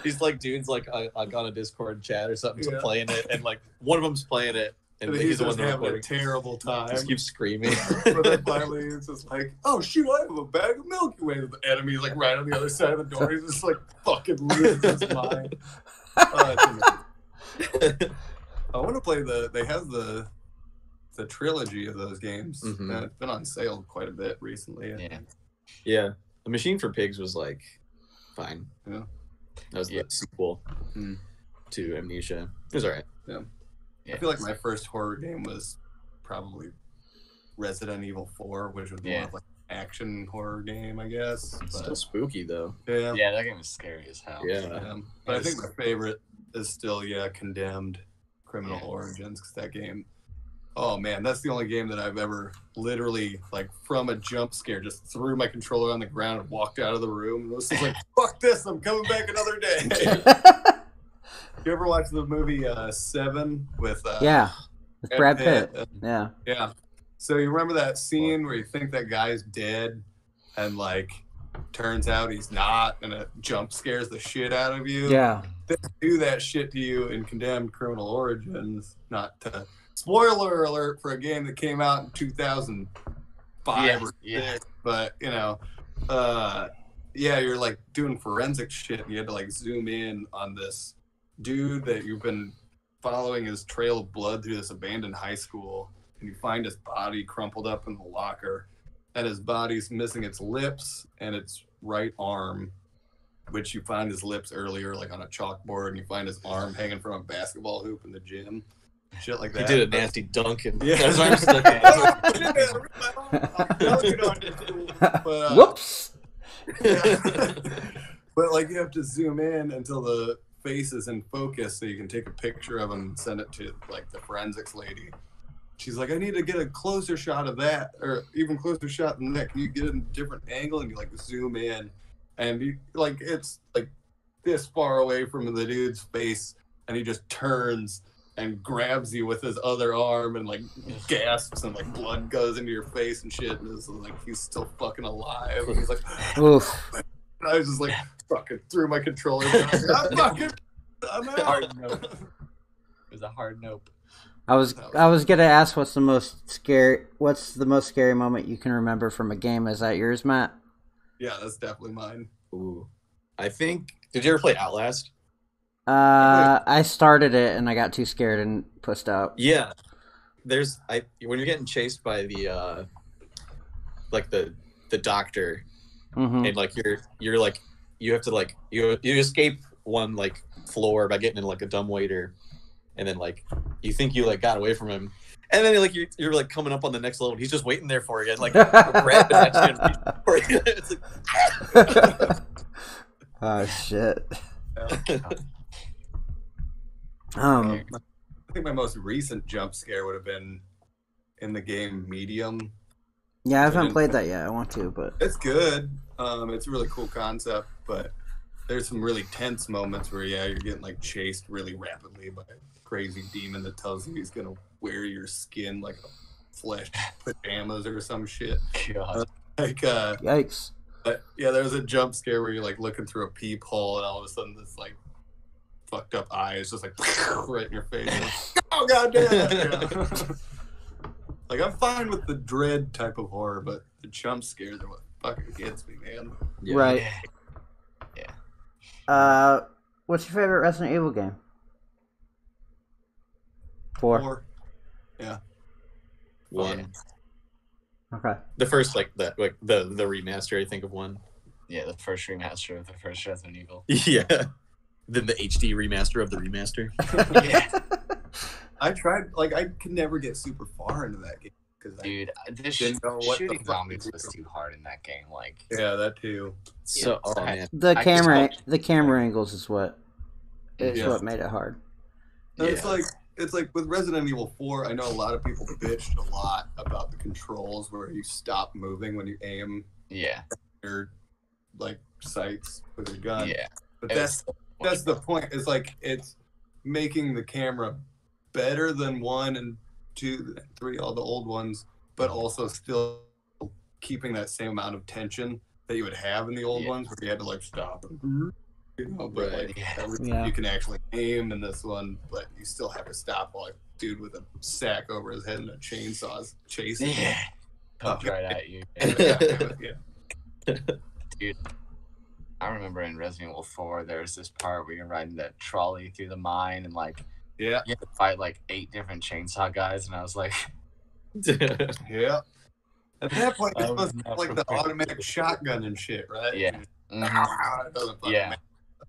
these like dudes like on a Discord chat or something Yeah. playing it, and like one of them's playing it, and And he's he's the one just that's having a recording. terrible time. Just keep screaming. But then finally it's just like, oh shoot, I have a bag of Milky Way. The enemy's like right on the other side of the door. He's just like fucking losing his mind. I want to play they have the trilogy of those games. Mhm. It's been on sale quite a bit recently. I Yeah. think. Yeah, The Machine for Pigs was like fine. Yeah. That was Yeah. the sequel Mm. to Amnesia. It was alright. I feel like my first horror game was probably Resident Evil 4, which was more of like an action horror game, I guess. Still But, spooky though. yeah. Yeah, that game was scary as hell. Yeah. But I think my favorite is still Condemned Criminal Yeah. Origins, because that game. Oh man, that's the only game that I've ever literally, like, from a jump scare, just threw my controller on the ground and walked out of the room. And was just like, "Fuck this! I'm coming back another day." You ever watch the movie Seven with? Yeah, with Brad Pitt. and- Yeah. Yeah. So you remember that scene where you think that guy's dead, and like, turns out he's not, and it jump scares the shit out of you. Yeah. They do that shit to you in Condemned Criminal Origins. Not to spoiler alert for a game that came out in 2005 or Yeah. 6, but you're like doing forensic shit, and you had to like zoom in on this dude that you've been following his trail of blood through this abandoned high school, and you find his body crumpled up in the locker, and his body's missing its lips and its right arm, which you find his lips earlier, like on a chalkboard, and you find his arm hanging from a basketball hoop in the gym. Shit like He that. did a nasty dunk and Yeah. his arm stuck But, Whoops. but like, you have to zoom in until the face is in focus so you can take a picture of him and send it to like the forensics lady. She's like, I need to get a closer shot of that, or even closer shot than that. Can you get it in a different angle? And you like zoom in, and you like, it's like this far away from the dude's face, and he just turns and grabs you with his other arm and like gasps, and like blood goes into your face and shit, and it's like he's still fucking alive. And he's like, Oof. and I was just like, fucking threw my controller down. I'm out. Hard nope. It was a hard nope. I was gonna ask what's the most scary moment you can remember from a game. Is that yours, Matt? Yeah, that's definitely mine. Ooh. I think. Did you ever play Outlast? I started it and I got too scared and pushed out. Yeah. When you're getting chased by the like the doctor, Mm-hmm. and like you're like you have to like you escape one like floor by getting in like a dumbwaiter, and then like you think you like got away from him, and then like you're like coming up on the next level, and he's just waiting there for you, and like grabbing at you and reaching for you. It's like, Oh shit. Yeah. I think my most recent jump scare would have been in the game Medium. Yeah, I haven't played that yet. I want to, but It's good. It's a really cool concept, but there's some really tense moments where you're getting like chased really rapidly by a crazy demon that tells you he's gonna wear your skin like a flesh pajamas or some shit. God. Like yikes. but yeah, there was a jump scare where you're like looking through a peephole, and all of a sudden this like fucked up eye is just like right in your face. Like, oh god damn! Yeah. Like, I'm fine with the dread type of horror, but the jump scares are what fucking gets me, man. yeah. Right. Yeah. What's your favorite Resident Evil game? 4. Or yeah, One. Okay. The first like the remaster, I think, of one. Yeah, the first remaster of the first Resident Evil. Yeah. Then the HD remaster of the remaster. Yeah. I tried. Like, I could never get super far into that game because Dude, this Didn't know what the shooting fuck zombies to was do. too hard in that game. Like, yeah, that too. So oh man. The I camera just the camera angles is what Yeah. what made it hard. And Yeah. it's like with Resident Evil 4. I know a lot of people bitched a lot about the controls where you stop moving when you aim yeah, your like sights with your gun. yeah. But It that's was- that's the point. It's like it's making the camera better than 1 and 2 and 3, all the old ones, but also still keeping that same amount of tension that you would have in the old Yeah. ones, where you had to like stop and but Right. like Yeah. you can actually aim in this one, but you still have to stop while a dude with a sack over his head and a chainsaw's chasing. you. Yeah. Comes right at you. Yeah. Dude. I remember in Resident Evil 4, there was this part where you're riding that trolley through the mine and like Yeah. you have to fight like 8 different chainsaw guys, and I was like, Yeah. At that point, I it's was supposed to not have like the prepared. automatic shotgun and shit, right? yeah, It doesn't fucking yeah.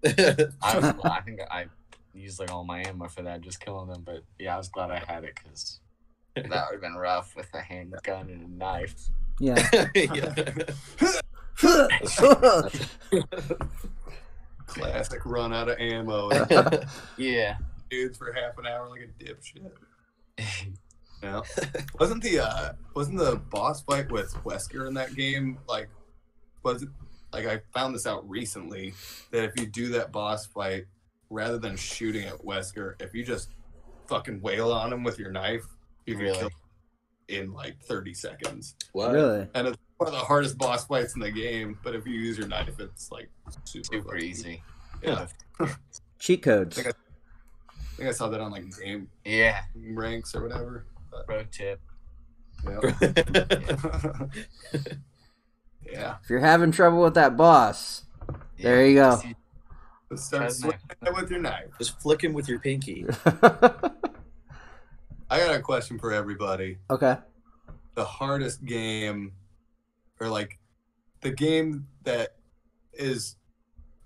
matter. I think I used like all my ammo for that, just killing them. But yeah, I was glad I had it because that would have been rough with a handgun and a knife. Yeah. Classic run out of ammo. Yeah. Dudes for half an hour like a dipshit. Yeah. Wasn't the boss fight with Wesker in that game like I found this out recently that if you do that boss fight rather than shooting at Wesker, if you just fucking wail on him with your knife, you can kill him in like 30 seconds. What? Really? And it's one of the hardest boss fights in the game, but if you use your knife, it's like super easy. Yeah. Cheat codes. I think I saw that on like game Yeah. ranks or whatever. Pro tip. Yeah. Yeah. If you're having trouble with that boss, there you go. Just start swinging it with your knife. Just flick him with your pinky. I got a question for everybody. Okay. The hardest game, or like the game that is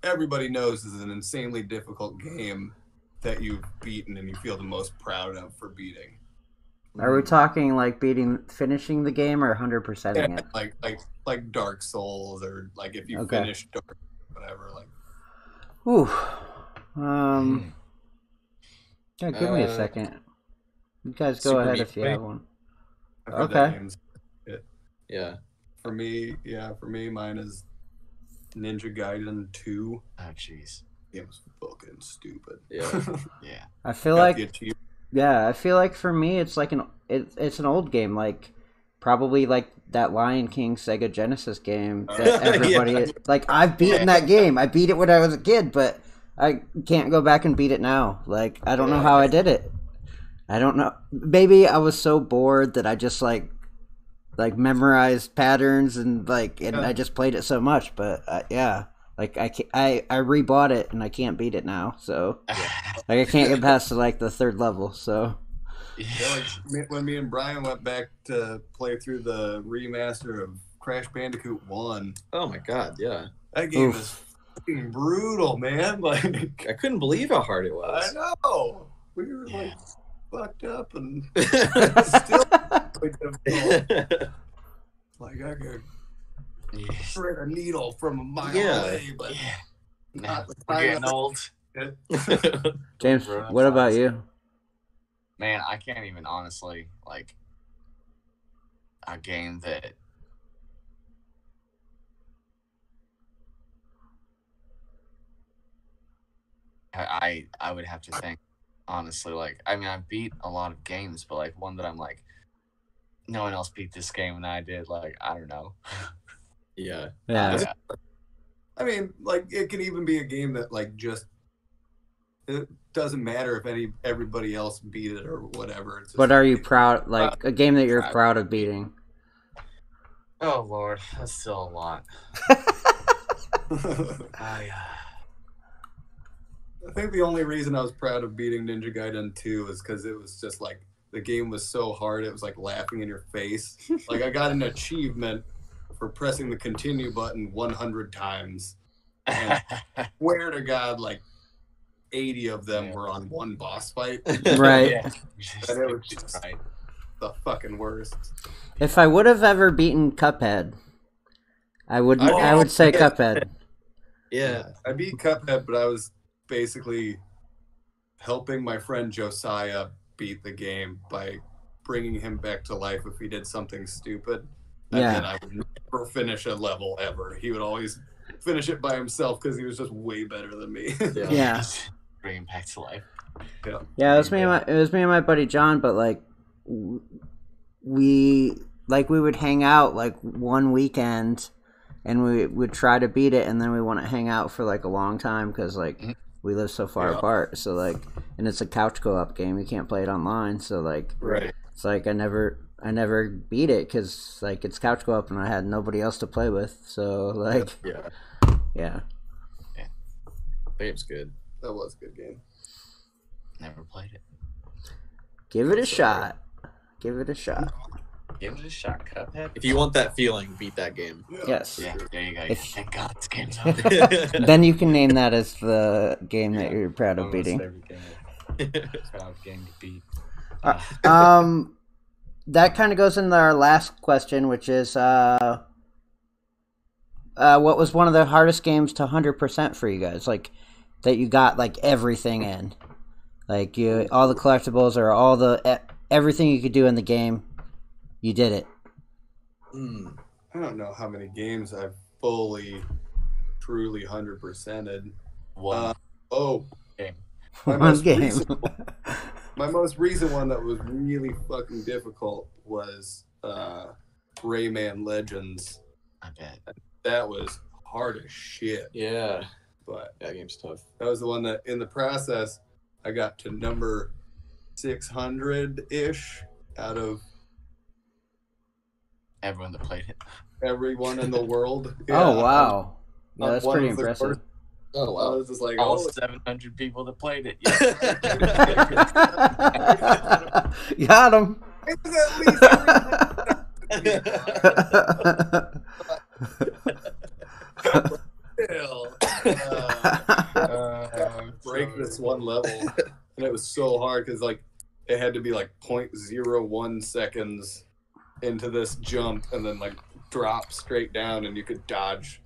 everybody knows is an insanely difficult game that you've beaten and you feel the most proud of for beating. Are we talking like finishing the game or 100%ing it? Like Dark Souls, or like if you Okay. finish Dark, whatever. Like, Ooh. Yeah, give me a second. You guys go Super ahead Meat if you Boy? have one. I've heard that Okay. game's it. Yeah. For me, mine is Ninja Gaiden 2. Oh jeez. It was fucking stupid. Yeah. Yeah. I feel Got like the achievement. Yeah, I feel like for me it's like it's an old game, like probably like that Lion King Sega Genesis game that everybody Yeah. like I've beaten that game. I beat it when I was a kid, but I can't go back and beat it now. Like I don't know how I did it. I don't know. Maybe I was so bored that I just like memorized patterns and I just played it so much, but yeah. Like I rebought it and I can't beat it now, so like I can't get past to like the 3rd level. So Yeah, like when me and Brian went back to play through the remaster of Crash Bandicoot 1, Oh my god, yeah. that game Oof. is fucking brutal, man. Like, I couldn't believe how hard it I was. know. We were like Yeah. fucked up and still difficult. Like I could thread a needle from a mile away, but Yeah. not the We're time getting old. James, Grown-ups what about awesome. you? Man, I can't even honestly like a game that I would have to think honestly. Like I mean, I beat a lot of games, but like one that I'm like, no one else beat this game and I did. Like I don't know. Yeah. Yeah. I mean, like it can even be a game that like just it doesn't matter if everybody else beat it or whatever. It's just, What are you proud like a game that you're proud of beating? Oh Lord, that's still a lot. I think the only reason I was proud of beating Ninja Gaiden 2 is because it was just like the game was so hard it was like laughing in your face. Like I got an achievement for pressing the continue button 100 times. And swear to God, like 80 of them were on one boss fight. Right. Yeah. And it was just Right. the fucking worst. If I would have ever beaten Cuphead, I would say Cuphead. Yeah. I beat Cuphead, but I was basically helping my friend Josiah beat the game by bringing him back to life if he did something stupid. And Yeah. then I would never finish a level ever. He would always finish it by himself because he was just way better than me. Yeah. Bring him back to life. Yeah, it was me and my buddy John, but like we would hang out like one weekend and we would try to beat it, and then we wouldn't hang out for like a long time because like we live so far apart. So like, and it's a couch co-op game. You can't play it online. So like, Right. it's like I never beat it because like it's couch co-op and I had nobody else to play with. So like, Yeah. yeah. That game's good. That was a good game. Never played it. Give it a shot. Give it a shot. Give it a shot, Cuphead. If you want that feeling, beat that game. Yes. Yeah, there you go. If- Thank God this game's out. Then you can name that as the game that you're proud of Almost beating. every game. Proud game to beat. That kind of goes into our last question, which is what was one of the hardest games to 100% for you guys? Like that you got like everything in, like you all the collectibles or all the everything you could do in the game, you did it. I don't know how many games I've fully, truly 100%ed. One game. My One most game. My most recent one that was really fucking difficult was Rayman Legends. I bet. That was hard as shit. Yeah. But That game's tough. that was the one that in the process I got to number 600-ish out of Everyone that played it. everyone in the world. Oh wow, yeah, I'm that's one pretty of the impressive. first- Oh, I was just like, All oh, 700 people that played it. Yeah. Got him. it's at least break this one level, and it was so hard because like it had to be like 0.01 seconds into this jump, and then like drop straight down, and you could dodge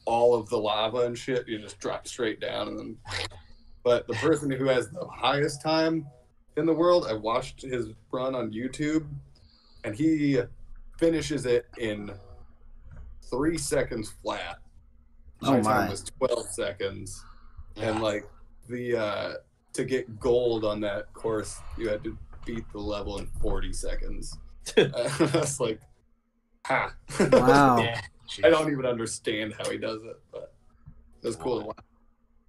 all of the lava and shit. You just drop straight down, and then. But the person who has the highest time in the world, I watched his run on YouTube, and he finishes it in 3 seconds flat. Oh My time my. was 12 seconds. And like the to get gold on that course, you had to beat the level in 40 seconds. That's like, ha. Wow. Yeah. I don't even understand how he does it, but it was cool to watch.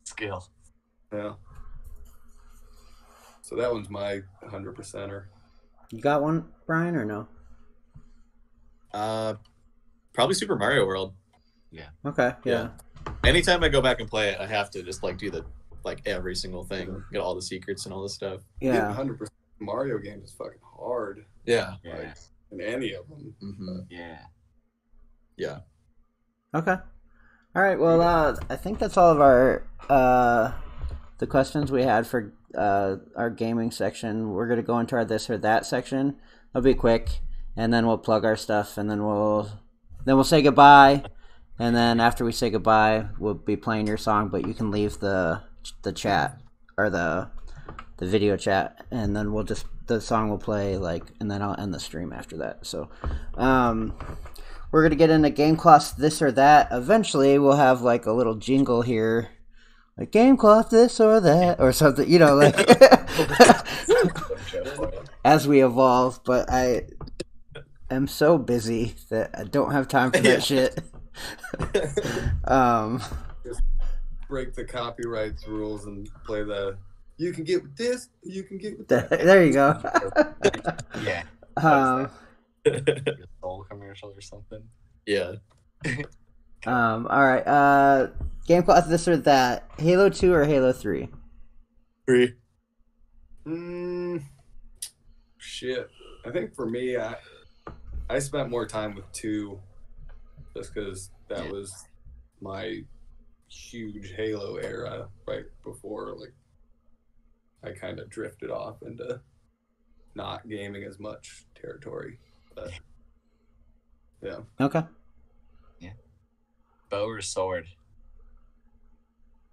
Skill. Yeah. So that one's my 100%er. You got one, Brian, or no? Probably Super Mario World. Okay, yeah. Anytime I go back and play it, I have to just like do the like every single thing, get all the secrets and all this stuff. Yeah. 100% Mario games is fucking hard. Yeah. Yeah. Like, in any of them. Mm-hmm. Yeah. Yeah. Okay. All right. Well, I think that's all of our the questions we had for our gaming section. We're gonna go into our this or that section. It'll be quick, and then we'll plug our stuff, and then we'll say goodbye. And then after we say goodbye, we'll be playing your song, but you can leave the chat or the video chat, and then the song will play and then I'll end the stream after that. So, we're gonna get into Game Cloth this or that. Eventually, we'll have like a little jingle here, like Game Cloth this or that or something. You know, like as we evolve. But I am so busy that I don't have time for that shit. Just break the copyrights rules and play the you can get with this, you can get with that. There you go. Yeah. Soul commercial or something. Yeah. All right. Game Cloth this or that. Halo 2 or Halo 3? 3. Shit. I think for me, I spent more time with 2 just because that was my huge Halo era right before like I kind of drifted off into not gaming as much territory. But yeah. Okay. Bow or sword?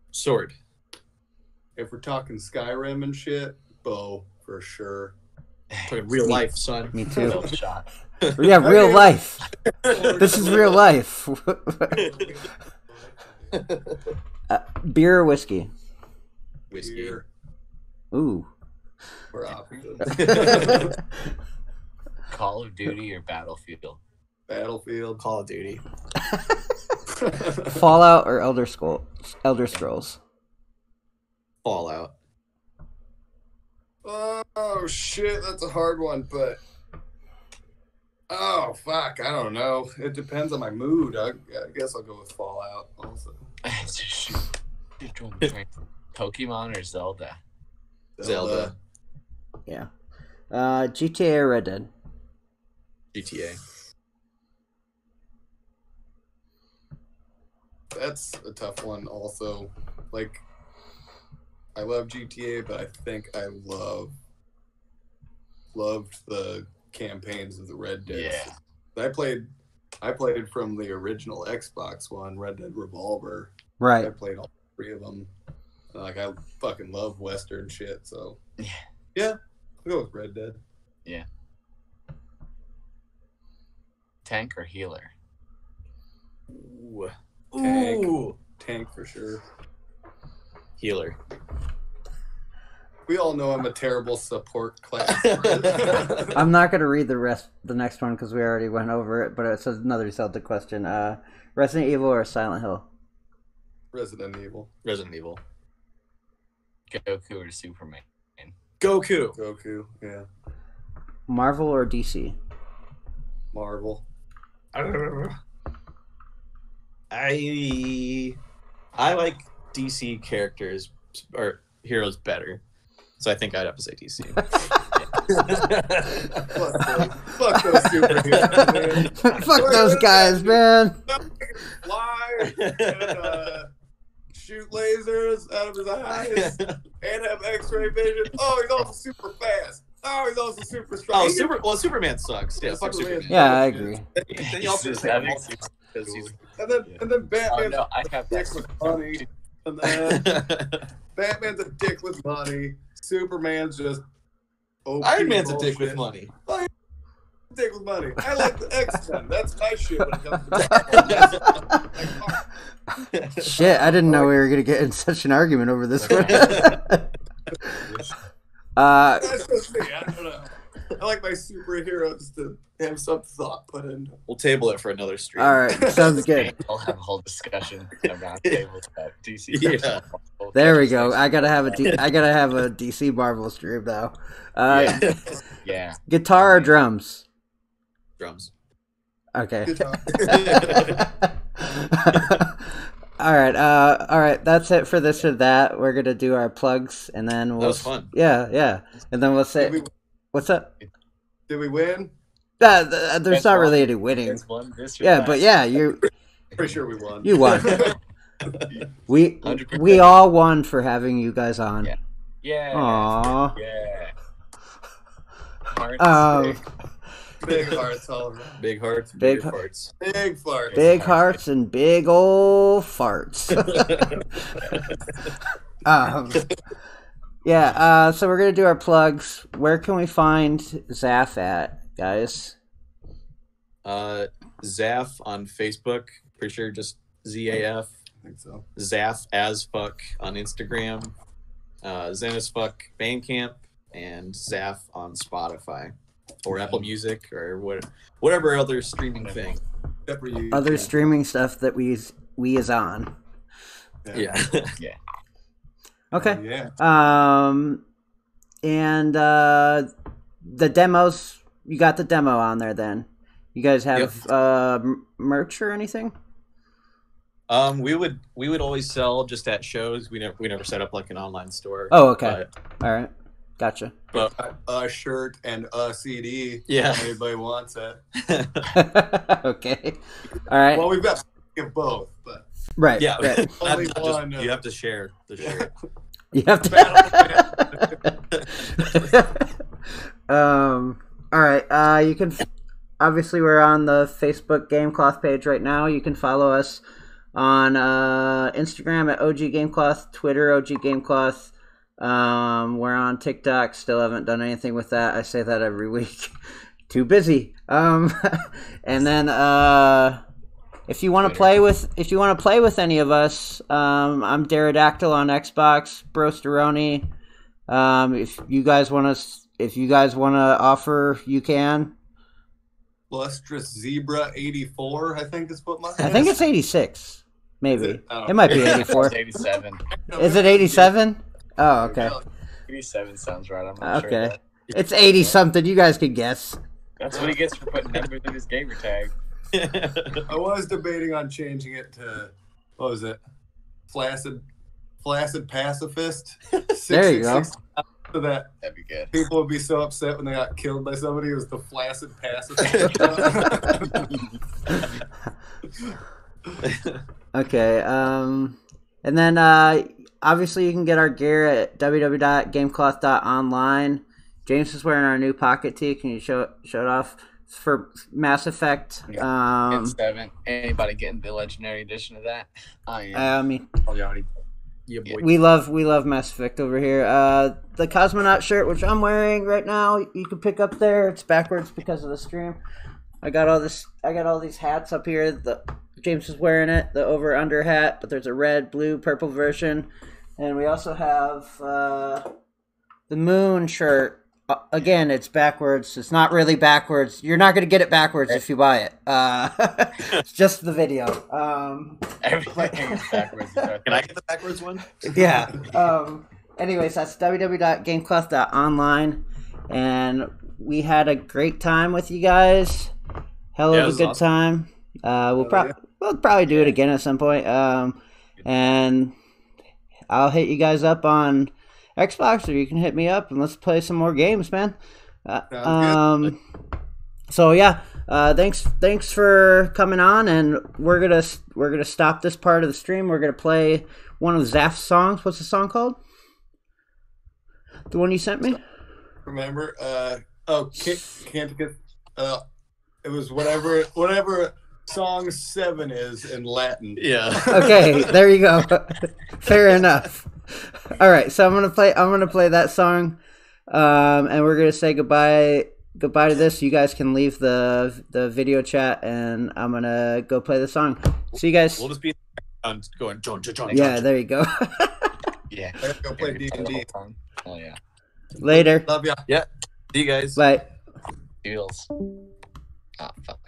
Sword. If we're talking Skyrim and shit, bow for sure. Talking real life, son. Me too. Double shot. Yeah, real life. This is real life. Beer or whiskey? Whiskey. Beer. Ooh. We're opposites. Call of Duty or Battlefield? Battlefield. Call of Duty. Fallout or Elder Scrolls? Fallout. Oh shit, that's a hard one, but oh fuck, I don't know. It depends on my mood. I guess I'll go with Fallout also. Pokemon or Zelda? Zelda. Yeah. GTA or Red Dead? GTA. That's a tough one. Also, like, I love GTA, but I think I loved the campaigns of the Red Dead. Yeah. I played from the original Xbox one, Red Dead Revolver. Right. I played all three of them. Like, I fucking love Western shit, so Yeah. yeah, I'll go with Red Dead. Yeah. Tank or healer? Ooh. Tank. Ooh. Tank for sure. Healer. We all know I'm a terrible support class. I'm not going to read the next one because we already went over it, but it's another Zelda question. Resident Evil or Silent Hill? Resident Evil. Resident Evil. Goku or Superman? Goku, yeah. Marvel or DC? Marvel. I like DC characters or heroes better, so I think I'd have to say DC. Fuck those superheroes, man. Fuck those guys, man. Fly and shoot lasers out of his eyes and have X-ray vision. Oh, he's also super fast. Oh, he's also super strong. Superman sucks. Yeah, fuck Superman. Superman. Yeah, I agree. Then you also say because he's And then Batman's no, I have a dick that. with money. And then Batman's a dick with money. Superman's just OP Iron Man's a dick bullshit. with money. Dick with money. I like the X-Men. That's my shit when it comes to Shit, I didn't know we were going to get in such an argument over this one. That's just me. I don't know. I like my superheroes to have some thought put into them. We'll table it for another stream. All right, sounds good. I'll have a whole discussion about tabletop DC. Yeah. There we go. I gotta have a DC Marvel stream now. Yeah. Guitar or drums? Drums. Okay. Guitar. All right. That's it for this or that. We're gonna do our plugs, and then we'll. That was fun. Yeah, and then we'll say. What's up? Did we win? There's not really any winning. Yeah, but yeah, you're. Pretty sure we won. You won. We 100%. all won for having you guys on. Yeah. Yeah. Aww. Yeah. Hearts. Big hearts all around. Big hearts, Big big farts. Big farts. Big hearts and big old farts. Yeah, so we're going to do our plugs. Where can we find ZAF at, guys? ZAF on Facebook. Pretty sure just ZAF. I think so. ZAF as fuck on Instagram. Zen as fuck Bandcamp. And ZAF on Spotify. Or Apple Music or whatever other streaming thing. Except for you. Other streaming stuff that we is on. Yeah. Yeah. Okay. Yeah. And the demos, you got the demo on there then. You guys have merch or anything? We would always sell just at shows. We never set up like an online store. Oh, okay. All right. Gotcha. But A shirt and a CD. Yeah. If anybody wants it. Okay. All right. Well, we've got both, but Right. yeah, Right. Only not one, you have to share the shirt. You have to. All right. You can. Obviously, we're on the Facebook Gamecloth page right now. You can follow us on Instagram at OG Gamecloth, Twitter OG Gamecloth. We're on TikTok. Still haven't done anything with that. I say that every week. Too busy. And then if you want to play with any of us, I'm Daredactyl on Xbox, Brosteroni. If you guys want to offer, you can. Lustrous Zebra 84, I think is what mine is. I think it's 86. Maybe. I don't It might be It's 84. 87. Is it 87? Oh, okay. 87 sounds right. I'm not sure. Okay. It's 80 something. You guys can guess. That's what he gets for putting numbers in his gamer tag. I was debating on changing it to, what was it? Flaccid flaccid pacifist. There you go. So that That'd be good. people would be so upset when they got killed by somebody. It was the flaccid pacifist. Okay. And then obviously you can get our gear at www.gamecloth.online. James is wearing our new pocket tee. Can you show it off? It's for Mass Effect. And 7. Anybody getting the legendary edition of that? I mean, already. Yeah, boy. we love Mass Effect over here. The cosmonaut shirt, which I'm wearing right now, you can pick up there. It's backwards because of the stream. I got all these hats up here. James is wearing it, the over under hat, but there's a red, blue, purple version, and we also have the moon shirt. Again, it's backwards. It's not really backwards. You're not going to get it backwards if you buy it. It's just the video. Everything is backwards. Can I get the backwards one? Yeah. Anyways, that's www.gamecloth.online, and we had a great time with you guys. Hell Yeah, it of a was good awesome. time. We'll probably do it again at some point. And I'll hit you guys up on Xbox, or you can hit me up and let's play some more games, man. So yeah, thanks for coming on, and we're gonna stop this part of the stream. We're gonna play one of ZAF's songs. What's the song called? The one you sent me? Remember? Can't get. It was whatever song 7 is in Latin. Yeah. Okay, there you go. Fair enough. All right, so I'm gonna play that song, and we're gonna say goodbye to this. You guys can leave the video chat, and I'm gonna go play the song. See you guys. We'll just be going. John. Yeah, there you go. Yeah. I gotta go play D&D. Oh yeah. Later. Love ya. Yeah. See you guys. Bye. Deals. Oh fuck.